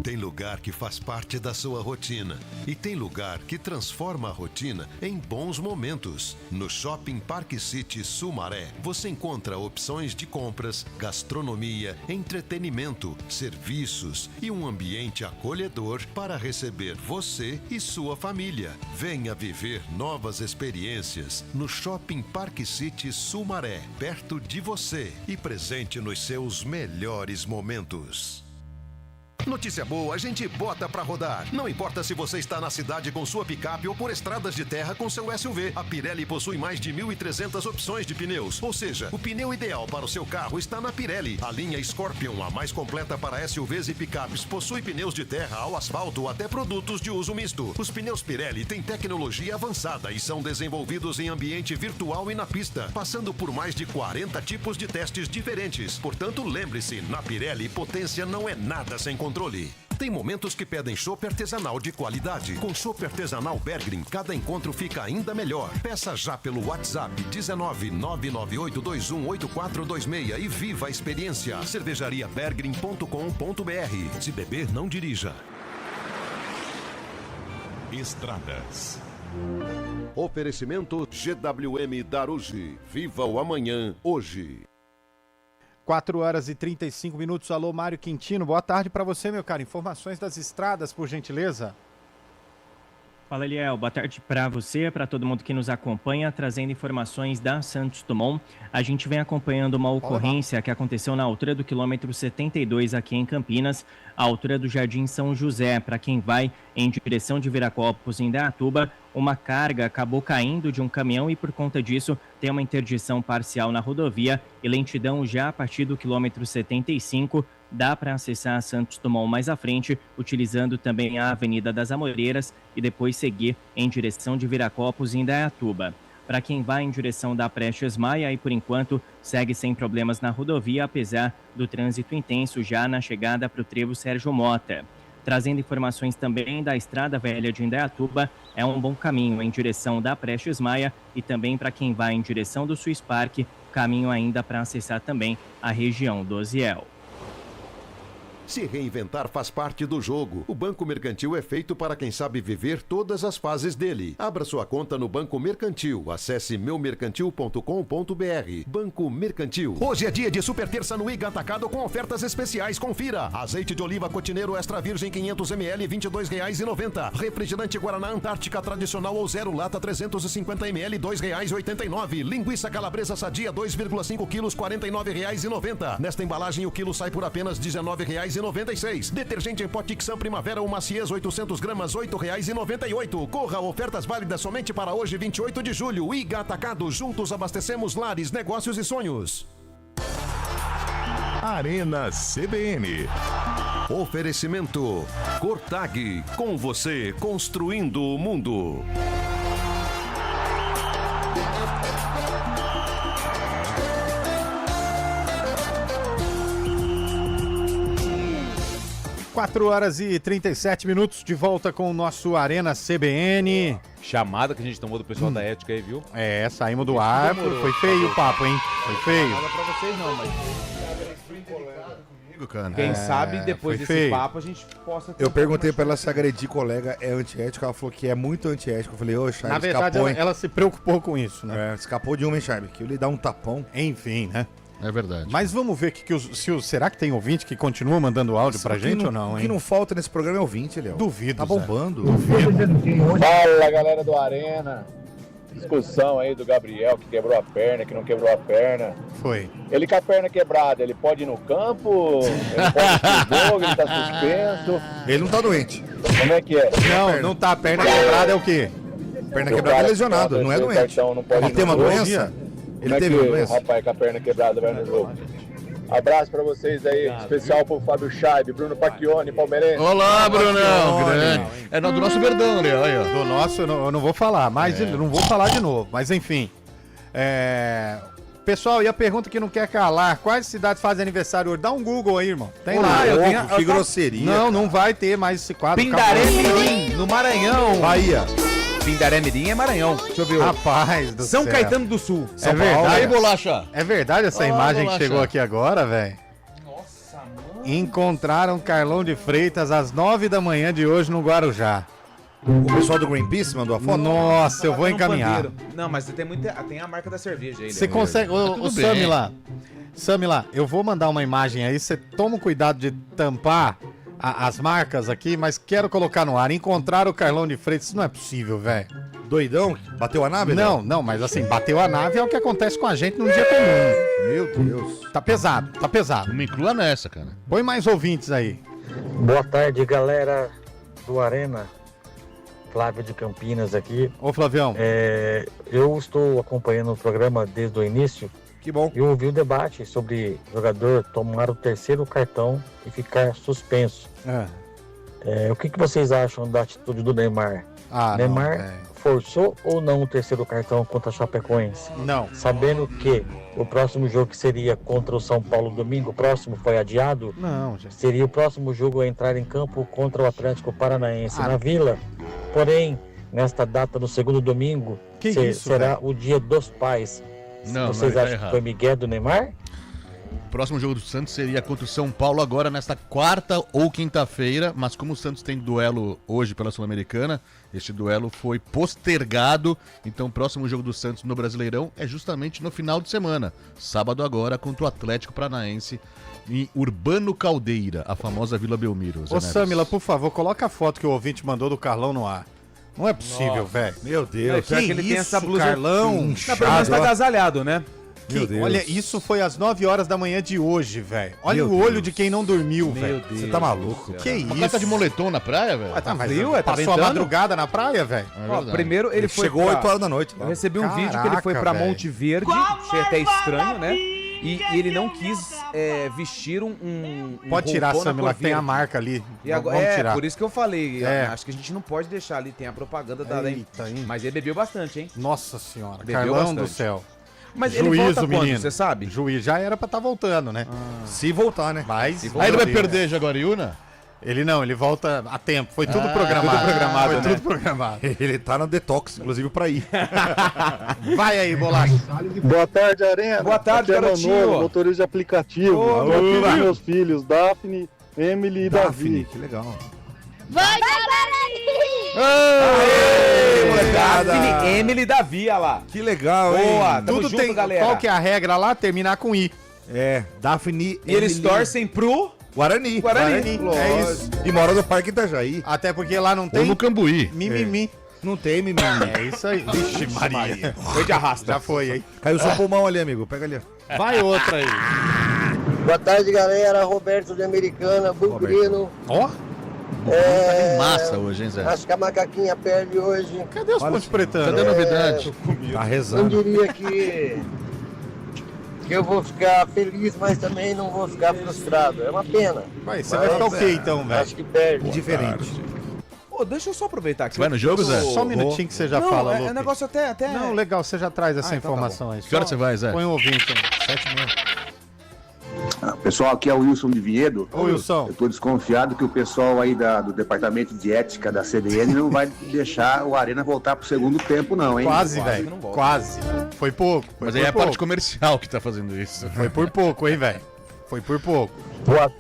Tem lugar que faz parte da sua rotina e tem lugar que transforma a rotina em bons momentos. No Shopping Park City Sumaré, você encontra opções de compras, gastronomia, entretenimento, serviços e um ambiente acolhedor para receber você e sua família. Venha viver novas experiências no Shopping Park City Sumaré, perto de você e presente nos seus melhores momentos. Notícia boa, a gente bota pra rodar. Não importa se você está na cidade com sua picape ou por estradas de terra com seu SUV. A Pirelli possui mais de 1.300 opções de pneus. Ou seja, o pneu ideal para o seu carro está na Pirelli. A linha Scorpion, a mais completa para SUVs e picapes, possui pneus de terra ao asfalto até produtos de uso misto. Os pneus Pirelli têm tecnologia avançada e são desenvolvidos em ambiente virtual e na pista, passando por mais de 40 tipos de testes diferentes. Portanto, lembre-se, na Pirelli, potência não é nada sem controle. Tem momentos que pedem chopp artesanal de qualidade. Com chopp artesanal Bergrin, cada encontro fica ainda melhor. Peça já pelo WhatsApp 19998218426 e viva a experiência. cervejariabergrin.com.br. Se beber, não dirija. Estradas. Oferecimento GWM Darugi. Viva o amanhã, hoje. 4h35. Alô, Mário Quintino. Boa tarde para você, meu caro. Informações das estradas, por gentileza. Fala, Eliel. Boa tarde para você, para todo mundo que nos acompanha, trazendo informações da Santos Dumont. A gente vem acompanhando uma ocorrência que aconteceu na altura do quilômetro 72 aqui em Campinas, à altura do Jardim São José. Para quem vai em direção de Viracopos, em Indaiatuba, uma carga acabou caindo de um caminhão e, por conta disso, tem uma interdição parcial na rodovia e lentidão já a partir do quilômetro 75. Dá para acessar a Santos Dumont mais à frente, utilizando também a Avenida das Amoreiras e depois seguir em direção de Viracopos, em Indaiatuba. Para quem vai em direção da Prestes Maia, e por enquanto segue sem problemas na rodovia, apesar do trânsito intenso já na chegada para o trevo Sérgio Mota. Trazendo informações também da Estrada Velha de Indaiatuba, é um bom caminho em direção da Prestes Maia e também para quem vai em direção do Swiss Park, caminho ainda para acessar também a região do Osiel. Se reinventar faz parte do jogo. O Banco Mercantil é feito para quem sabe viver todas as fases dele. Abra sua conta no Banco Mercantil. Acesse meumercantil.com.br. Banco Mercantil. Hoje é dia de super terça no Iga Atacado com ofertas especiais. Confira. Azeite de oliva Cotineiro Extra Virgem 500 ml, R$ 22,90. Refrigerante Guaraná Antártica Tradicional ou Zero Lata 350 ml, R$ 2,89. Linguiça Calabresa Sadia 2,5 quilos, R$ 49,90. Nesta embalagem o quilo sai por apenas R$ 19,96. Detergente em pó Tixan Primavera ou Maciez 800 gramas, R$ 8,98. Corra, ofertas válidas somente para hoje, 28 de julho. Iga Atacado, juntos abastecemos lares, negócios e sonhos. Arena CBN. Oferecimento Cortag, com você construindo o mundo. 4h37, de volta com o nosso Arena CBN. Chamada que a gente tomou do pessoal da ética aí, viu? É, saímos do ar. Foi feio o papo, hein? Foi feio. Não pra vocês não, mas... Cara. Quem sabe depois desse feio. papo a gente possa... Eu perguntei pra ela se agredir colega é antiético, ela falou que é muito antiético. Eu falei, ô, Charme, Na verdade, ela se preocupou com isso, né? É, escapou de uma, hein, Charme? Que eu lhe dar um tapão. Enfim, né? É verdade. Mas vamos ver será que tem ouvinte que continua mandando áudio pra gente ou não, O hein? que não falta nesse programa é ouvinte, Léo. Duvido, Tá Zé. bombando. Fala, galera do Arena. Discussão aí do Gabriel, que quebrou a perna, que não quebrou a perna. Foi. Ele com a perna quebrada, ele pode ir no campo? Ele pode ir pro jogo, ele tá suspenso? Ele não tá doente. Como é que é? Não tá. Perna quebrada é o quê? Perna quebrada é lesionado, não é doente. Ele tem uma doença? Ele teve uma doença? O rapaz com a perna quebrada vai no jogo. Abraço pra vocês aí, especial pro Fábio Scheibe, Bruno Pacchioni, palmeirense. Olá, Brunão, grande. É do nosso Verdão, né? Aí, ó. Do nosso eu não vou falar, mas eu não vou falar de novo. Mas enfim. Pessoal, e a pergunta que não quer calar: quais cidades fazem aniversário hoje? Dá um Google aí, irmão. Tem lá. Que grosseria. Não vai ter mais esse quadro. Pindaré Mirim, no Maranhão. Bahia. Pindaré Mirim é Maranhão. Deixa eu ver. Rapaz do São céu. Caetano do Sul. É verdade. Aí, Bolacha. É verdade essa imagem Bolacha. que chegou aqui agora, velho? Nossa, mano. Encontraram Carlão de Freitas às 9 da manhã de hoje no Guarujá. O pessoal do Greenpeace mandou a foto? Nossa, eu vou encaminhar. Não, mas tem a marca da cerveja aí. Você consegue... Ô, Sami lá, eu vou mandar uma imagem aí, você toma cuidado de tampar as marcas aqui, mas quero colocar no ar. Encontraram o Carlão de Freitas, isso não é possível, velho. Doidão? Bateu a nave? Não, mas assim, bateu a nave é o que acontece com a gente num dia comum. Meu Deus. Tá pesado. Não me inclua nessa, cara. Põe mais ouvintes aí. Boa tarde, galera do Arena. Flávio de Campinas aqui. Ô, Flavião. Eu estou acompanhando o programa desde o início. Que bom. Eu ouvi o debate sobre o jogador tomar o terceiro cartão e ficar suspenso. O que vocês acham da atitude do Neymar? Neymar forçou ou não o terceiro cartão contra a Chapecoense? Não. Sabendo que o próximo jogo, que seria contra o São Paulo domingo próximo, foi adiado? Não, gente. Seria o próximo jogo a entrar em campo contra o Atlético Paranaense na Vila. Porém, nesta data, no segundo domingo, será o Dia dos Pais. Vocês acham que foi migué do Neymar? O próximo jogo do Santos seria contra o São Paulo agora nesta quarta ou quinta-feira, mas como o Santos tem duelo hoje pela Sul-Americana, este duelo foi postergado, então o próximo jogo do Santos no Brasileirão é justamente no final de semana, sábado agora contra o Atlético Paranaense em Urbano Caldeira, a famosa Vila Belmiro. Ô, Samila, por favor, coloca a foto que o ouvinte mandou do Carlão no ar. Não é possível, velho. Meu Deus. Que ele tem essa blusa Carlão? Pelo menos tá agasalhado, né? Meu Deus. Olha, isso foi às 9 horas da manhã de hoje, velho. Olha o olho de quem não dormiu, velho. Você tá maluco? Que isso? O cara tá de moletom na praia, velho? Tá frio, tá passou a ventando? madrugada na praia, velho? Primeiro ele foi Chegou 8 horas da noite. Eu recebi um vídeo que ele foi pra Monte Verde, achei até estranho, né? E ele não quis vestir um Pode tirar, roupão na Samila, cor que tem a verde. marca ali. E agora, Vamos tirar. por isso que eu falei, É. acho que a gente não pode deixar ali, tem a propaganda da... Eita, hein? Mas ele bebeu bastante, hein? Nossa senhora, Bebeu Carlão do bastante. céu. Mas ele volta quando, menino. você sabe? Juiz já era pra estar voltando, né? Se voltar, né? Mas Aí ele vai perder Jaguariúna? ele volta a tempo. Foi tudo programado. tudo programado, Foi né? tudo programado. Ele tá no detox, inclusive, pra ir. Vai aí, Bolacha. Boa tarde, Arena. Boa tarde, Aqui é garotinho. Manolo, motorista de aplicativo. Ô, Tô aqui meu com filho. meus filhos, Daphne Emily e Davi. Que legal. Vai, Guarani! Daphne, Emily e Davi, olha lá. Que legal, hein? Boa, Tudo junto, tem. galera. Qual que é a regra lá? Terminar com I. É, Daphne. E eles torcem pro Guarani. É isso. E mora no Parque Itajaí. Até porque lá não Ou tem no Cambuí. mimimi. Não tem mimimi. É isso aí. Vixe, Maria. Foi de arrasta. Já foi, hein? Caiu seu pulmão ali, amigo. Pega ali. Vai outra aí. Boa tarde, galera. Roberto de Americana, Bugrino. Ó. Tá massa hoje, hein, Zé? Acho que a macaquinha perde hoje. Cadê os pontos pretanos? Cadê a novidade? Tá Não rezando. diria que eu vou ficar feliz, mas também não vou ficar frustrado. É uma pena. Vai, você vai ficar o quê então, velho? Acho que perde. Indiferente. Ô, deixa eu só aproveitar aqui. Vai no jogo, Zé? Só um minutinho que você já não, fala, é Lupe. negócio até... Não, legal, você já traz essa então tá informação aí. Que hora você vai, Zé? Põe um ouvinte aí. 7h30. Pessoal, aqui é o Wilson de Vinhedo. Ô, Wilson. Eu tô desconfiado que o pessoal aí do departamento de ética da CBN não vai deixar o Arena voltar pro segundo tempo, não, hein? Quase, velho. Quase. Foi pouco. Mas aí é a parte comercial que tá fazendo isso. Foi por pouco, hein, velho? Foi por pouco. Boa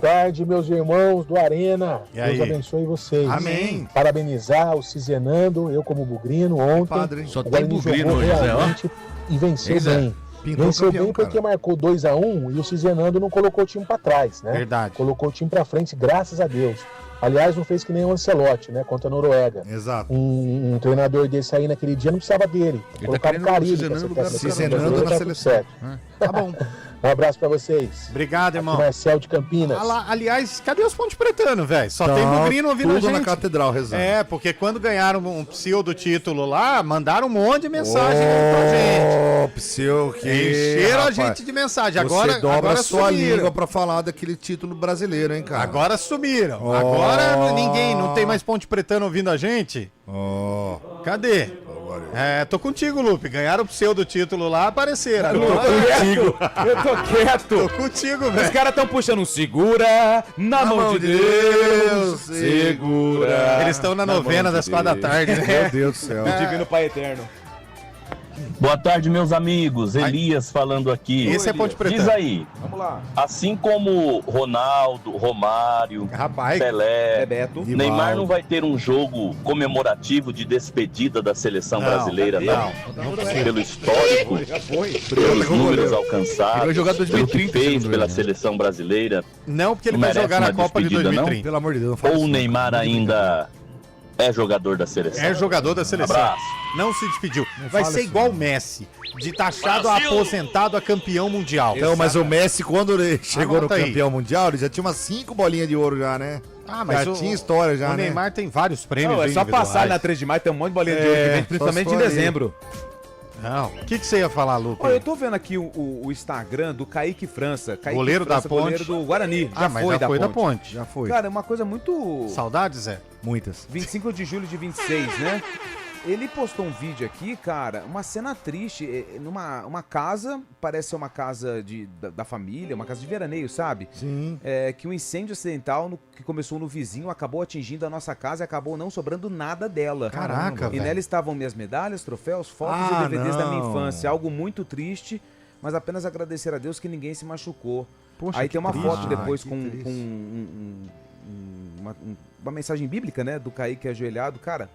tarde, meus irmãos do Arena. E aí? Deus abençoe vocês. Amém. Parabenizar o Cizenando, eu como bugrino ontem. Padre, só o tem Guarani bugrino jogou hoje, Zé, ó. realmente e venceu Hein, Zé? bem. Pintou Venceu campeão, bem porque cara. marcou 2-1 e o Cizenando não colocou o time pra trás, né? Verdade. Colocou o time pra frente, graças a Deus. Aliás, não fez que nem o Ancelotti, né? Contra a Noruega. Exato. Um treinador desse aí naquele dia não precisava dele. Ele tá Colocava querendo o Carilho o Cizenando no lugar do Cizenando na seleção. Tá bom. Um abraço pra vocês. Obrigado, irmão. Aqui Marcel de Campinas. Aliás, cadê os pontos pretanos, velho? Só tem bugrino ouvindo a Tudo gente. na catedral rezando. É, porque quando ganharam um pseudo título lá, mandaram um monte de mensagem pra gente. Ô, pseu, que... Encheram a rapaz, gente de mensagem. Agora, você dobra agora a sua sumiram. língua pra falar daquele título brasileiro, hein, cara? Agora sumiram. Oh. Agora ninguém, não tem mais ponte pretano ouvindo a gente. Ó. Cadê? É, tô contigo, Lupe. Ganharam o pseudo título lá, apareceram. Eu tô quieto. Tô contigo, velho. Os caras tão puxando um segura na mão de Deus. Segura. Eles estão na novena das 4h, né? Meu Deus do céu. O Divino Pai Eterno. Boa tarde, meus amigos. Elias falando aqui. Esse é ponte pretano. Diz aí, Vamos lá. assim como Ronaldo, Romário, Rapaz, Pelé, Bebeto. Neymar não vai ter um jogo comemorativo de despedida da seleção brasileira, não. Pelo histórico, Já foi. pelos números Ele alcançados, vai jogar pelo que 2030, fez segundo pela ele, né? seleção brasileira. não, porque ele Não vai merece jogar na uma Copa de despedida, não? 2030. Pelo amor de Deus, não fala Ou o isso, Neymar ainda é jogador da seleção? É jogador da seleção. Abraço. Não se despediu. Vai fala ser isso, igual o Messi, de taxado a aposentado a campeão mundial. Não, mas o Messi, quando ele chegou Anota no aí. campeão mundial, ele já tinha umas 5 bolinhas de ouro já, né? Ah, mas já o- tinha história já, O né? Neymar tem vários prêmios Não, é só individuais. passar na 3 de maio, tem um monte de bolinha de ouro que vem, principalmente só em se for dezembro. Não. O que você ia falar, Lupe? Olha, eu tô vendo aqui o Instagram do Kaique França. Kaique Goleiro da França, goleiro Ponte. do Guarani. Ah, mas já foi da Ponte. Já foi. Cara, é uma coisa muito... Saudades, Zé? Muitas. 25 de julho de 26, né? Ele postou um vídeo aqui, cara, uma cena triste, numa uma casa, parece ser uma casa da família, uma casa de veraneio, sabe? Sim. É, que um incêndio acidental que começou no vizinho acabou atingindo a nossa casa e acabou não sobrando nada dela. Caraca, E velho. nela estavam minhas medalhas, troféus, fotos Ah, e DVDs da minha não. infância. Algo muito triste, mas apenas agradecer a Deus que ninguém se machucou. Poxa, Aí que tem uma triste. foto depois que com triste. uma mensagem bíblica, né? Do Kaique ajoelhado. Cara,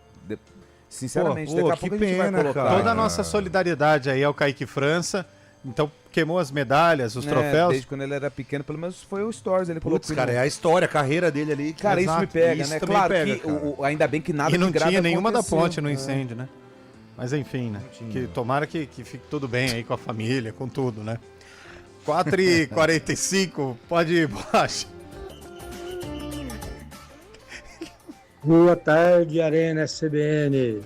sinceramente, Pô, daqui a que pouco a gente vai pena, colocar. cara. Toda a nossa solidariedade aí ao Kaique França. Então, queimou as medalhas, os né, troféus. Desde quando ele era pequeno, pelo menos foi o Stories. Ele colocou. Putz, cara, é a história, a carreira dele ali. Cara, isso me pega, Isso né? também Claro pega, que cara. ainda bem que nada E não de grave tinha nenhuma da aconteceu. ponte no É. incêndio, né? Mas enfim, né? Que tomara que fique tudo bem aí com a família, com tudo, né? 4h45, pode ir, Bolacha. Boa tarde, Arena SBN.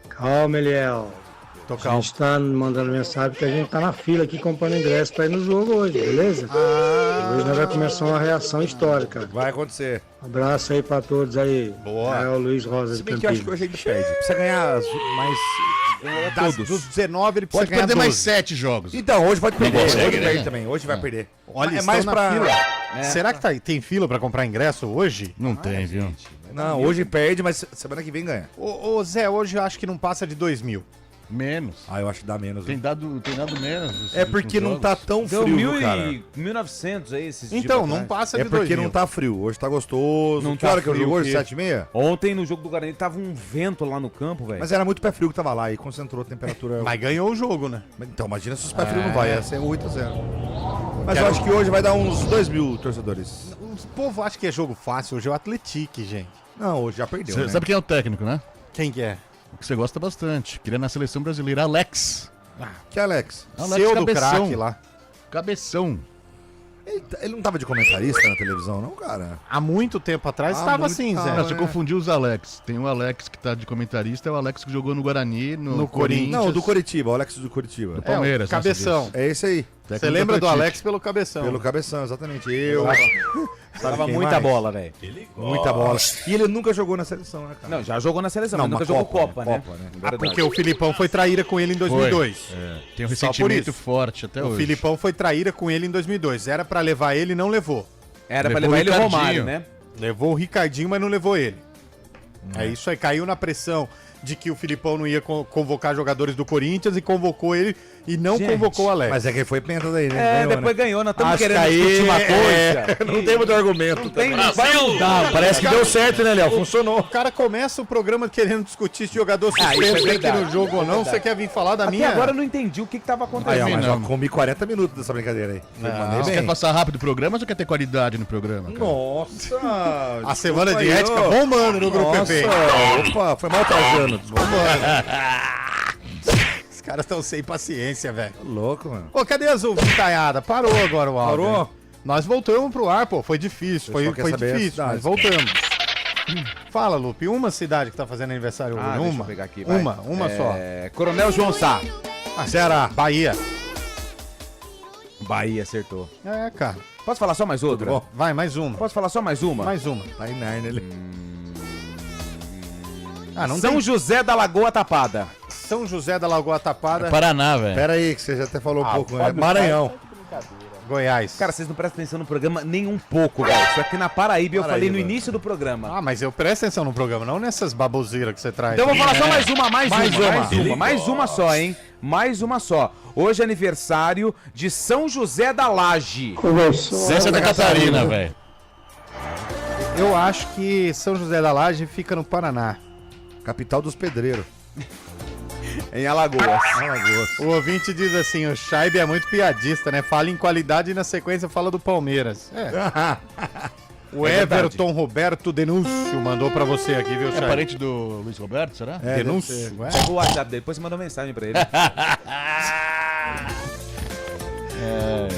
Calma, Eliel. Tô A calmo. gente tá mandando mensagem porque a gente tá na fila aqui comprando ingresso pra ir no jogo hoje, beleza? Hoje nós vai começar uma reação histórica. Vai acontecer. Abraço aí pra todos aí. Boa. É o Luiz Rosa Se de bem que eu acho que Campinas. hoje ainda perde. Precisa ganhar mais... Dos 19, ele precisa Pode ganhar perder mais 12. 7 jogos. Então, hoje pode perder. consegue, Hoje né? perde também. Hoje vai perder. Olha, é estão mais na pra... fila. É. Será que tem fila pra comprar ingresso hoje? Não tem, viu? Não, hoje perde, mas semana que vem ganha. Ô, Zé, hoje eu acho que não passa de 2.000. Menos. Ah, eu acho que dá menos. Tem dado menos. É porque não tá tão Deu frio, cara. 1.900 aí esses Então, não passa de 2.000. É porque não tá frio. Hoje tá gostoso. Não Que tá hora que eu frio, jogo hoje? que- 7h30? Ontem no jogo do Guarani tava um vento lá no campo, velho. Mas era muito pé frio que tava lá e concentrou a temperatura. Mas ganhou o jogo, né? Então, imagina se os pé frio não vai. Ia ser 8-0. Mas eu acho que hoje vai dar uns 2.000 torcedores. O povo acha que é jogo fácil. Hoje é o Atlético, gente. Não, hoje já perdeu, Você né? sabe quem é o técnico, né? Quem que é? O que você gosta bastante. Que ele é na seleção brasileira. Alex. Que Alex? Seu do craque lá. Cabeção. Ele não tava de comentarista na televisão, não, cara? Há muito tempo atrás Há estava muito- assim, Zé. Não, você confundiu os Alex. Tem o Alex que tá de comentarista, é o Alex que jogou no Guarani, no Corinthians. Não, do Coritiba, o Alex do Coritiba. Do Palmeiras. o Cabeção. É esse aí. Você lembra do Alex pelo Cabeção. Pelo Cabeção, exatamente. Eu. Tava muita bola, velho. Muita bola. E ele nunca jogou na seleção, né, cara? Não, já jogou na seleção, Não, mas nunca uma jogou Copa, né? Ah, porque o Filipão foi traíra com ele em 2002. Tem um Só por ressentimento isso. forte até O hoje. Filipão foi traíra com ele em 2002. Era pra levar ele e não levou. Era pra Levou levar ele o o Ricardinho. Romário, né? Levou o Ricardinho, mas não levou ele. É isso aí, caiu na pressão de que o Filipão não ia convocar jogadores do Corinthians e convocou ele e não Gente, convocou o Alex. Mas é que foi penta daí, né? É, Ganhou, depois né? ganhou, nós estamos Acho querendo que aí discutir uma coisa. Não tem muito argumento. Não tem, também. não vai mudar. Parece que deu certo, né, Léo? Funcionou. O cara começa o programa querendo discutir se jogador isso é suspenso aqui verdade. no jogo ou não. Você quer vir falar da Até minha? agora eu não entendi o que tava Aí, acontecendo. ó, mas não. já comi 40 minutos dessa brincadeira aí. Mandei Você bem. quer passar rápido o programa ou você quer ter qualidade no programa? Cara? Nossa! A semana de ética bombando no Grupo Nossa, EP. opa, foi mal Trajano. Os caras estão sem paciência, velho. Louco, mano. Ô, cadê as ouvintadas? Parou agora o áudio. Parou? hein? Nós voltamos pro ar, pô. Foi difícil, O pessoal foi quer saber a difícil, mas cidade. voltamos. Fala, Lupe, uma cidade que tá fazendo aniversário hoje. Deixa eu Uma? pegar aqui, vai. Uma só. Coronel João Sá. Ceará, Bahia. Bahia acertou. É, cara. Posso falar só mais outra? Bom, vai, mais uma. Posso falar só mais uma? Mais uma. Tá em Narnia ali. Ah, não São tem... José da Lagoa Tapada. São José da Lagoa Tapada. Paraná, velho. Pera aí, que você já até falou um pouco, né? pode- Maranhão. Goiás. Cara, vocês não prestam atenção no programa nem um pouco, velho. Isso aqui na Paraíba eu falei no início do programa. Ah, mas eu presto atenção no programa, não nessas baboseiras que você traz. Então eu vou falar só mais uma, Mais mais uma só, hein? Mais uma só. Hoje é aniversário de São José da Laje. Zé Santa Catarina, velho. Eu acho que São José da Laje fica no Paraná. Capital dos pedreiros. Em Alagoas. O ouvinte diz assim, o Scheibe é muito piadista, né? Fala em qualidade e na sequência fala do Palmeiras. É. O Everton Roberto Denúncio mandou pra você aqui, viu, É Scheibe? parente do Luiz Roberto, será? É, Denúncio. deve ser. Ué? Pega o WhatsApp dele, depois você manda uma mensagem pra ele.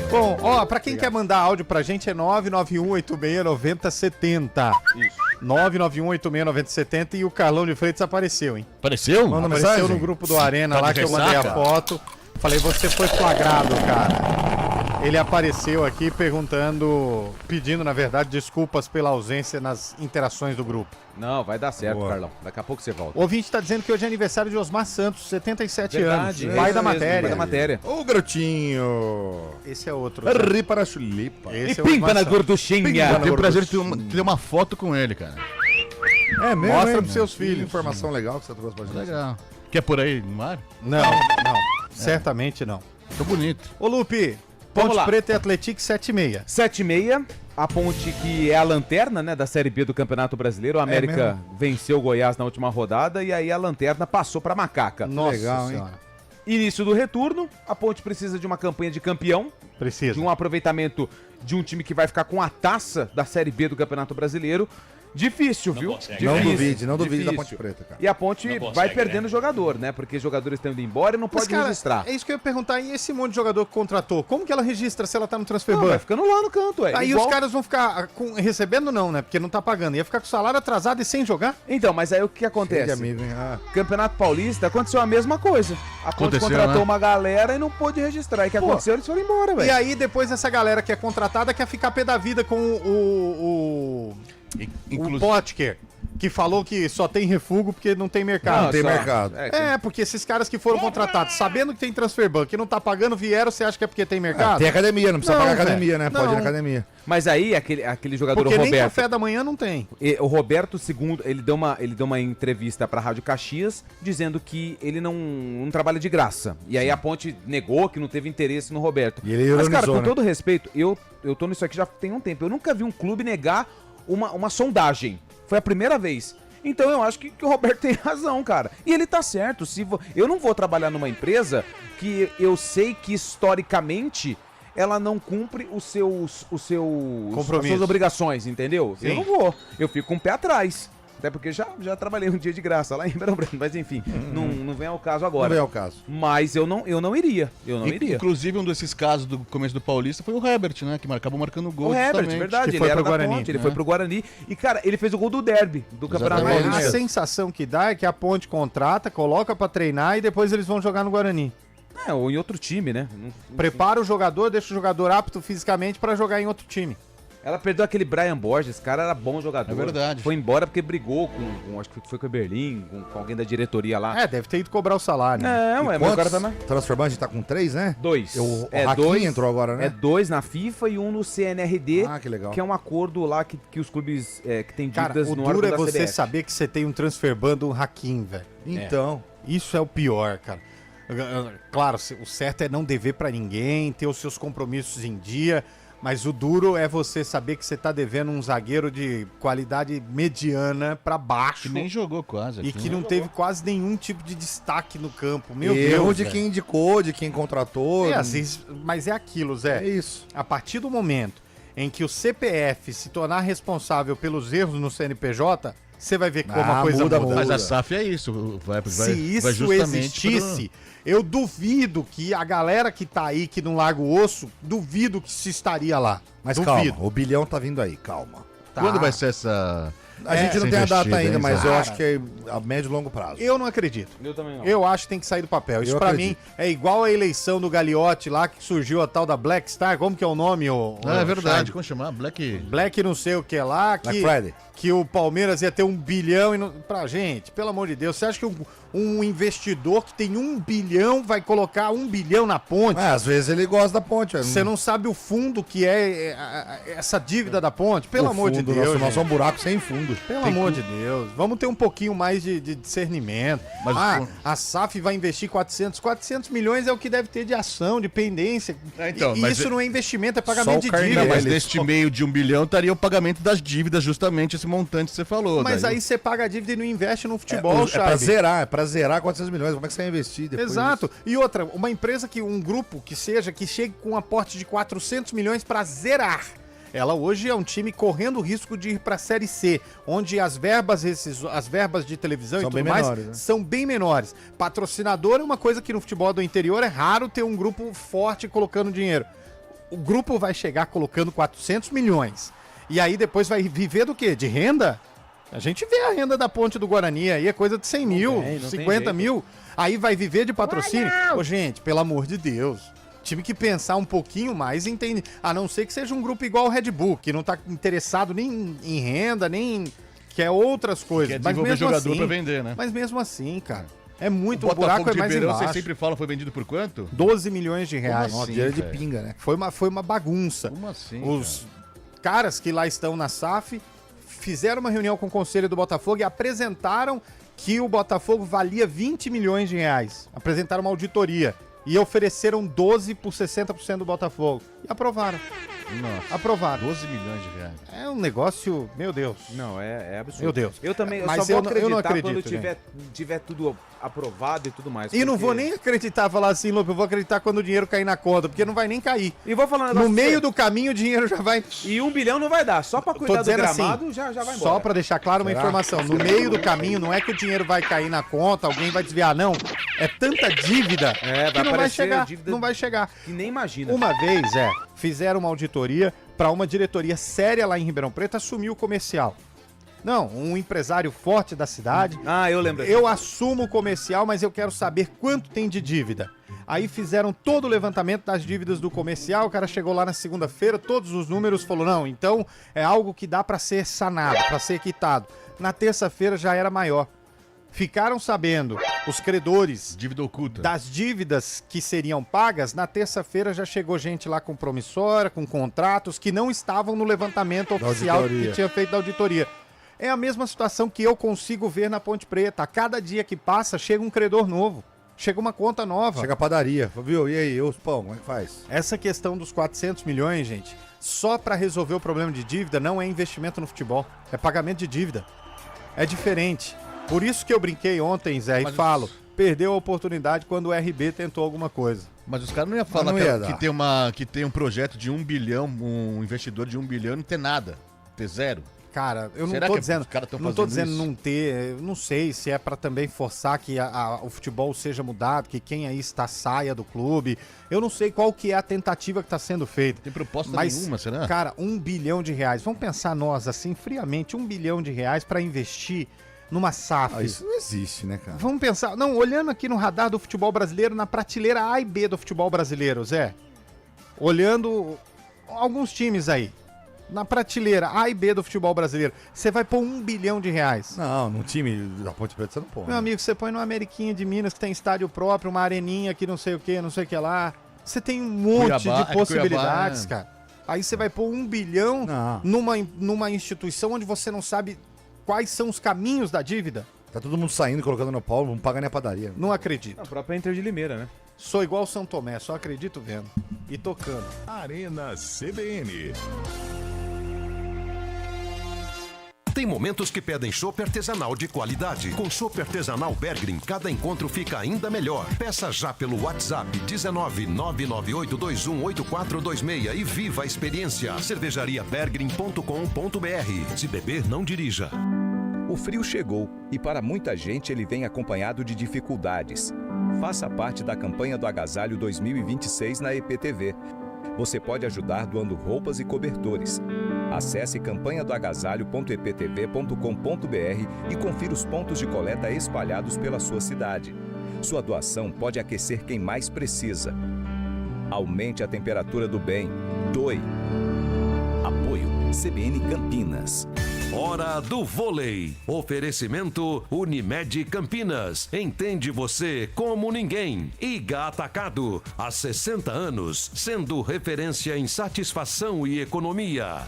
Bom, ó, pra quem quer mandar áudio pra gente é 991869070. Isso. 991869070 e o Carlão de Freitas apareceu, hein? Apareceu? Manda Apareceu mensagem? no grupo do Arena Tá lá de que eu mandei a ressaca? foto. Falei, você foi flagrado, cara. Ele apareceu aqui perguntando, pedindo, na verdade, desculpas pela ausência nas interações do grupo. Não, vai dar certo, Boa. Carlão. Daqui a pouco você volta. O ouvinte tá dizendo que hoje é aniversário de Osmar Santos, 77 Verdade, anos. é Pai isso da mesmo, matéria. pai da matéria. Ô, garotinho. Esse é outro. Ripa na chulipa. Esse E é o pimpa Osmar na Santos. gorduchinha. Eu tenho o prazer de ter uma foto com ele, cara. É mesmo, Mostra hein? pros seus Que filhos. informação legal que você trouxe pra gente. Legal. Quer por aí no mar? Não, certamente não. Tô bonito. Ô, Lupe, Vamos Ponte lá. Preta e Atlético 7,6. 7,6. A Ponte que é a lanterna, né, da Série B do Campeonato Brasileiro. O América venceu o Goiás na última rodada e aí a lanterna passou pra Macaca. Nossa Legal, hein? Senhora. Início do retorno, a Ponte precisa de uma campanha de campeão, Precisa. de um aproveitamento de um time que vai ficar com a taça da Série B do Campeonato Brasileiro. Difícil, viu? Não Difícil, duvide da difícil. Ponte Preta, cara. E a Ponte vai perdendo jogador, né? Porque jogadores estão indo embora e não Mas, pode cara, registrar. é isso que eu ia perguntar. E esse monte de jogador que contratou, como que ela registra se ela tá no transfer Não, ban? vai ficando lá no canto, é. Aí Igual- os caras vão ficar recebendo não, né? Porque não tá pagando. Ia ficar com o salário atrasado e sem jogar? Então, mas aí o que Cheio acontece? de amigo, hein? Ah. Campeonato Paulista aconteceu a mesma coisa. A Ponte Aconteceu, contratou né? uma galera e não pôde registrar. E o que Pô, aconteceu? Eles foram embora, E velho. aí depois essa galera que é contratada quer ficar pé da vida com o Inclusive, Potker. que falou que só tem refúgio porque não tem mercado. Não tem mercado. Porque esses caras que foram contratados, sabendo que tem transfer ban, que não tá pagando, vieram, você acha que é porque tem mercado? Tem academia, não precisa pagar academia, né? Pode ir na academia. Mas aí, aquele jogador Porque Roberto... nem café da manhã não tem. O Roberto, segundo, ele deu uma entrevista pra Rádio Caxias, dizendo que ele não trabalha de graça. E aí a Ponte negou que não teve interesse no Roberto. E ele ironizou, Mas, cara, com né? todo respeito, eu tô nisso aqui já tem um tempo. Eu nunca vi um clube negar uma sondagem. Foi a primeira vez. Então eu acho que o Roberto tem razão, cara. E ele tá certo. Eu não vou trabalhar numa empresa que eu sei que historicamente ela não cumpre as suas obrigações, entendeu? Sim. Eu não vou. Eu fico com o pé atrás. Até porque já trabalhei um dia de graça lá em Ribeirão Preto. Mas enfim, não vem ao caso agora. Não vem ao caso. Mas eu não iria. Eu não iria. Inclusive, um desses casos do começo do Paulista foi o Herbert, né? Que acabou marcando gol. O Herbert, verdade. Que foi pro Guarani. Ponte, ele foi pro Guarani. E, cara, ele fez o gol do derby, do Campeonato A Paulista. sensação que dá é que a Ponte contrata, coloca pra treinar e depois eles vão jogar no Guarani. Ou em outro time, né? Prepara o jogador, deixa o jogador apto fisicamente pra jogar em outro time. Ela perdeu aquele Brian Borges, esse cara era bom jogador. É verdade. Foi embora porque brigou com acho que foi com o Berlim, com alguém da diretoria lá. Deve ter ido cobrar o salário. Ué, mas o cara tá na... Transfer ban, a gente tá com 3, né? 2. O Hakim entrou agora, né? É 2 na FIFA e 1 no CNRD. Ah, que legal. Que é um acordo lá que os clubes que tem Cara, dívidas o no duro órgão é da você CBF. saber que você tem um transfer ban do Hakim, velho. Então, isso é o pior, cara. Claro, o certo é não dever pra ninguém, ter os seus compromissos em dia, mas o duro é você saber que você tá devendo um zagueiro de qualidade mediana pra baixo. Que nem jogou quase. E que não teve quase nenhum tipo de destaque no campo. Meu erro Deus, de velho. quem indicou, de quem contratou. Às vezes, mas é aquilo, Zé. É isso. A partir do momento em que o CPF se tornar responsável pelos erros no CNPJ, você vai ver como a coisa muda. Mas a SAF é isso. Se isso existisse, eu duvido que a galera que tá aí, que não larga o osso, duvido que se estaria lá. Mas duvido. calma, o bilhão tá vindo aí, calma. Tá. Quando vai ser essa... A gente não tem a data ainda, mas eu Cara, acho que é a médio e longo prazo. Eu não acredito. Eu também não. Eu acho que tem que sair do papel. Isso Eu pra acredito. mim é igual a eleição do Gagliotti lá, que surgiu a tal da Black Star. Como que é o nome? É verdade, como chamar? Black não sei o que lá. Black Friday. Que o Palmeiras ia ter 1 bilhão e não... Pra gente, pelo amor de Deus, você acha que um investidor que tem 1 bilhão vai colocar 1 bilhão na Ponte? Às vezes ele gosta da Ponte. Você não sabe o fundo que é essa dívida da Ponte? Pelo amor de Deus. Nós é um buraco sem fundo. Pelo amor de Deus. Vamos ter um pouquinho mais de discernimento. Mas a SAF vai investir 400 milhões é o que deve ter de ação, de pendência. Mas isso não é investimento, é pagamento de Não, dívida. mas neste meio de 1 bilhão estaria o pagamento das dívidas, justamente esse montante que você falou. Mas daí. aí você paga a dívida e não investe no futebol, É pra zerar 400 milhões. Como é que você vai investir depois? Exato. E outra, uma empresa um grupo que chegue com um aporte de 400 milhões pra zerar. Ela hoje é um time correndo o risco de ir pra Série C, onde as verbas de televisão São e bem tudo mais menores, né? são bem menores. Patrocinador é uma coisa que no futebol do interior é raro ter um grupo forte colocando dinheiro. O grupo vai chegar colocando 400 milhões. E aí depois vai viver do quê? De renda? A gente vê a renda da Ponte do Guarani aí, é coisa de 100 mil, 50 mil. Aí vai viver de patrocínio? Ô, gente, pelo amor de Deus. Time que pensar um pouquinho mais entende. A não ser que seja um grupo igual o Red Bull, que não tá interessado nem em renda, nem quer outras coisas. Quer Mas desenvolver mesmo jogador assim, pra vender, né? Mas mesmo assim, cara, é muito, O o buraco Botafogo é de mais Ribeirão, embaixo. vocês sempre falam, foi vendido por quanto? 12 milhões de reais. Como assim, dinheiro de cara? pinga, né? Foi uma bagunça. Como assim, Os caras que lá estão na SAF fizeram uma reunião com o conselho do Botafogo e apresentaram que o Botafogo valia 20 milhões de reais. Apresentaram uma auditoria e ofereceram 12 por 60% do Botafogo. E aprovaram. Nossa. Aprovaram. 12 milhões de reais. É um negócio, meu Deus. Não, é absurdo. Meu Deus. Eu também, Mas só vou eu não acreditar acredito, quando tiver tudo aprovado e tudo mais. E não porque- vou nem acreditar, falar assim, Lope, eu vou acreditar quando o dinheiro cair na conta, porque não vai nem cair. E vou falar um No negócio pra meio você. do caminho o dinheiro já vai... E 1 bilhão não vai dar, só pra cuidar do dizendo gramado assim, já vai embora. Só pra deixar claro uma Será? informação, no meio do caminho não é que o dinheiro vai cair na conta, alguém vai desviar, não. É tanta dívida que não vai aparecer chegar, dívida não vai chegar. Que nem imagina. Uma vez, fizeram uma auditoria pra uma diretoria séria lá em Ribeirão Preto assumir o comercial. Não, um empresário forte da cidade. Ah, eu lembro. Eu assumo o comercial, mas eu quero saber quanto tem de dívida. Aí fizeram todo o levantamento das dívidas do comercial, o cara chegou lá na segunda-feira, todos os números, falou, não, então é algo que dá para ser sanado, para ser quitado. Na terça-feira já era maior. Ficaram sabendo os credores dívida oculta das dívidas que seriam pagas. Na terça-feira já chegou gente lá com promissória, com contratos que não estavam no levantamento oficial que tinha feito da auditoria. É a mesma situação que eu consigo ver na Ponte Preta. A cada dia que passa, chega um credor novo. Chega uma conta nova. Chega a padaria, viu? E aí, os pão, como é que faz? Essa questão dos 400 milhões, gente, só para resolver o problema de dívida não é investimento no futebol. É pagamento de dívida. É diferente. Por isso que eu brinquei ontem, Zé, e falo, perdeu a oportunidade quando o RB tentou alguma coisa. Mas os caras não iam falar que tem um projeto de 1 bilhão, um investidor de 1 bilhão e não ter nada, ter zero. Cara, eu não tô dizendo não ter, eu não sei se é pra também forçar que o futebol seja mudado, que quem aí está saia do clube. Eu não sei qual que é a tentativa que está sendo feita. Tem proposta nenhuma, será? Cara, R$1 bilhão. Vamos pensar nós assim, friamente, R$1 bilhão para investir numa SAF. Isso não existe, né, cara? Vamos pensar, não, olhando aqui no radar do futebol brasileiro, na prateleira A e B do futebol brasileiro, Zé. Olhando alguns times aí. Na prateleira A e B do futebol brasileiro, você vai pôr R$1 bilhão. Não, num time da Ponte Preta você não põe. Meu amigo, você põe numa Ameriquinha de Minas que tem estádio próprio, uma areninha que não sei o que lá. Você tem um monte de possibilidades, cara. Aí você vai pôr R$1 bilhão numa instituição onde você não sabe quais são os caminhos da dívida. Tá todo mundo saindo, colocando no pau, não paga nem a padaria. Não acredito. A própria Inter de Limeira, né? Sou igual São Tomé, só acredito vendo. E tocando. Arena CBN. Tem momentos que pedem chopp artesanal de qualidade. Com chopp artesanal Bergrin, cada encontro fica ainda melhor. Peça já pelo WhatsApp 19998218426 e viva a experiência. cervejariabergrin.com.br. Se beber, não dirija. O frio chegou e para muita gente ele vem acompanhado de dificuldades. Faça parte da campanha do Agasalho 2026 na EPTV. Você pode ajudar doando roupas e cobertores. Acesse campanhadoagasalho.eptv.com.br e confira os pontos de coleta espalhados pela sua cidade. Sua doação pode aquecer quem mais precisa. Aumente a temperatura do bem. Doe. Apoio CBN Campinas. Hora do vôlei. Oferecimento Unimed Campinas. Entende você como ninguém. Iga Atacado. Há 60 anos, sendo referência em satisfação e economia.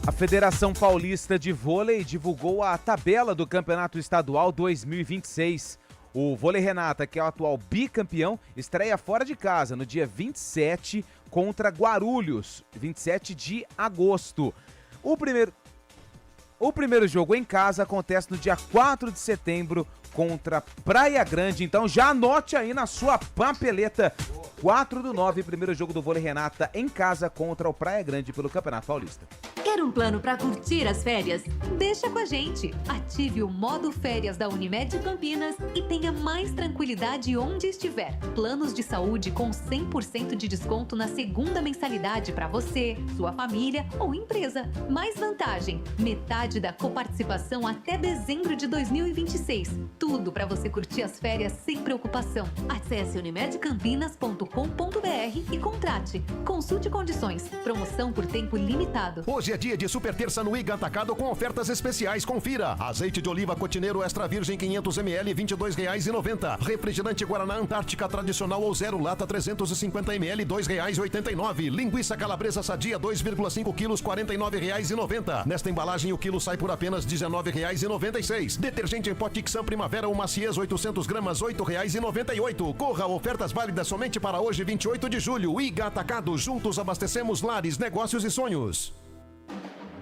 A Federação Paulista de Vôlei divulgou a tabela do Campeonato Estadual 2026. O Vôlei Renata, que é o atual bicampeão, estreia fora de casa no dia 27 contra Guarulhos, 27 de agosto. O primeiro jogo em casa acontece no dia 4 de setembro contra Praia Grande. Então já anote aí na sua papeleta. 4/9, primeiro jogo do Vôlei Renata em casa contra o Praia Grande pelo Campeonato Paulista. Quer um plano para curtir as férias? Deixa com a gente. Ative o modo férias da Unimed Campinas e tenha mais tranquilidade onde estiver. Planos de saúde com 100% de desconto na segunda mensalidade para você, sua família ou empresa. Mais vantagem, metade da coparticipação até dezembro de 2026. Tudo para você curtir as férias sem preocupação. Acesse unimedcampinas.com.br e contrate. Consulte condições. Promoção por tempo limitado. Hoje é dia de super terça no Iga Atacado com ofertas especiais. Confira. Azeite de oliva Cotineiro Extra Virgem 500 ml, R$ 22,90. Refrigerante Guaraná Antártica Tradicional ou Zero Lata 350 ml, R$ 2,89. Linguiça Calabresa Sadia 2,5 quilos, R$ 49,90. Nesta embalagem o quilo sai por apenas R$ 19,96. Detergente em pó Tixan Primavera ou Maciez 800 gramas, R$ 8,98. Corra, ofertas válidas somente para hoje, 28 de julho. Iga Atacado, juntos abastecemos lares, negócios e sonhos.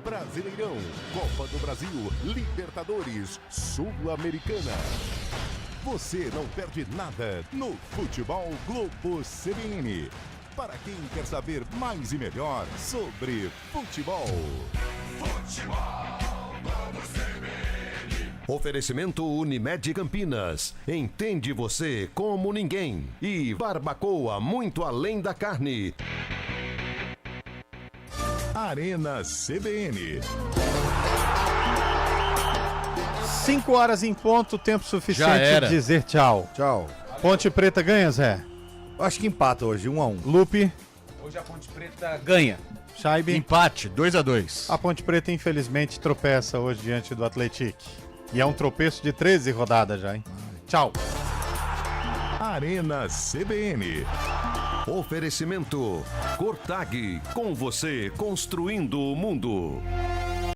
Brasileirão, Copa do Brasil, Libertadores, Sul-Americana. Você não perde nada no Futebol Globo CBN. Para quem quer saber mais e melhor sobre futebol. Futebol Globo CBN. Oferecimento Unimed Campinas. Entende você como ninguém. E Barbacoa, muito além da carne. Arena CBN. 5 horas em ponto, tempo suficiente de dizer tchau. Tchau. Ponte Preta ganha, Zé? Acho que empata hoje, 1-1. Lupe. Hoje a Ponte Preta ganha. Chaibe. Empate, 2-2. A Ponte Preta, infelizmente, tropeça hoje diante do Atlético. E é um tropeço de 13 rodadas já, hein? Tchau. Arena CBN. Oferecimento Cortag, com você construindo o mundo.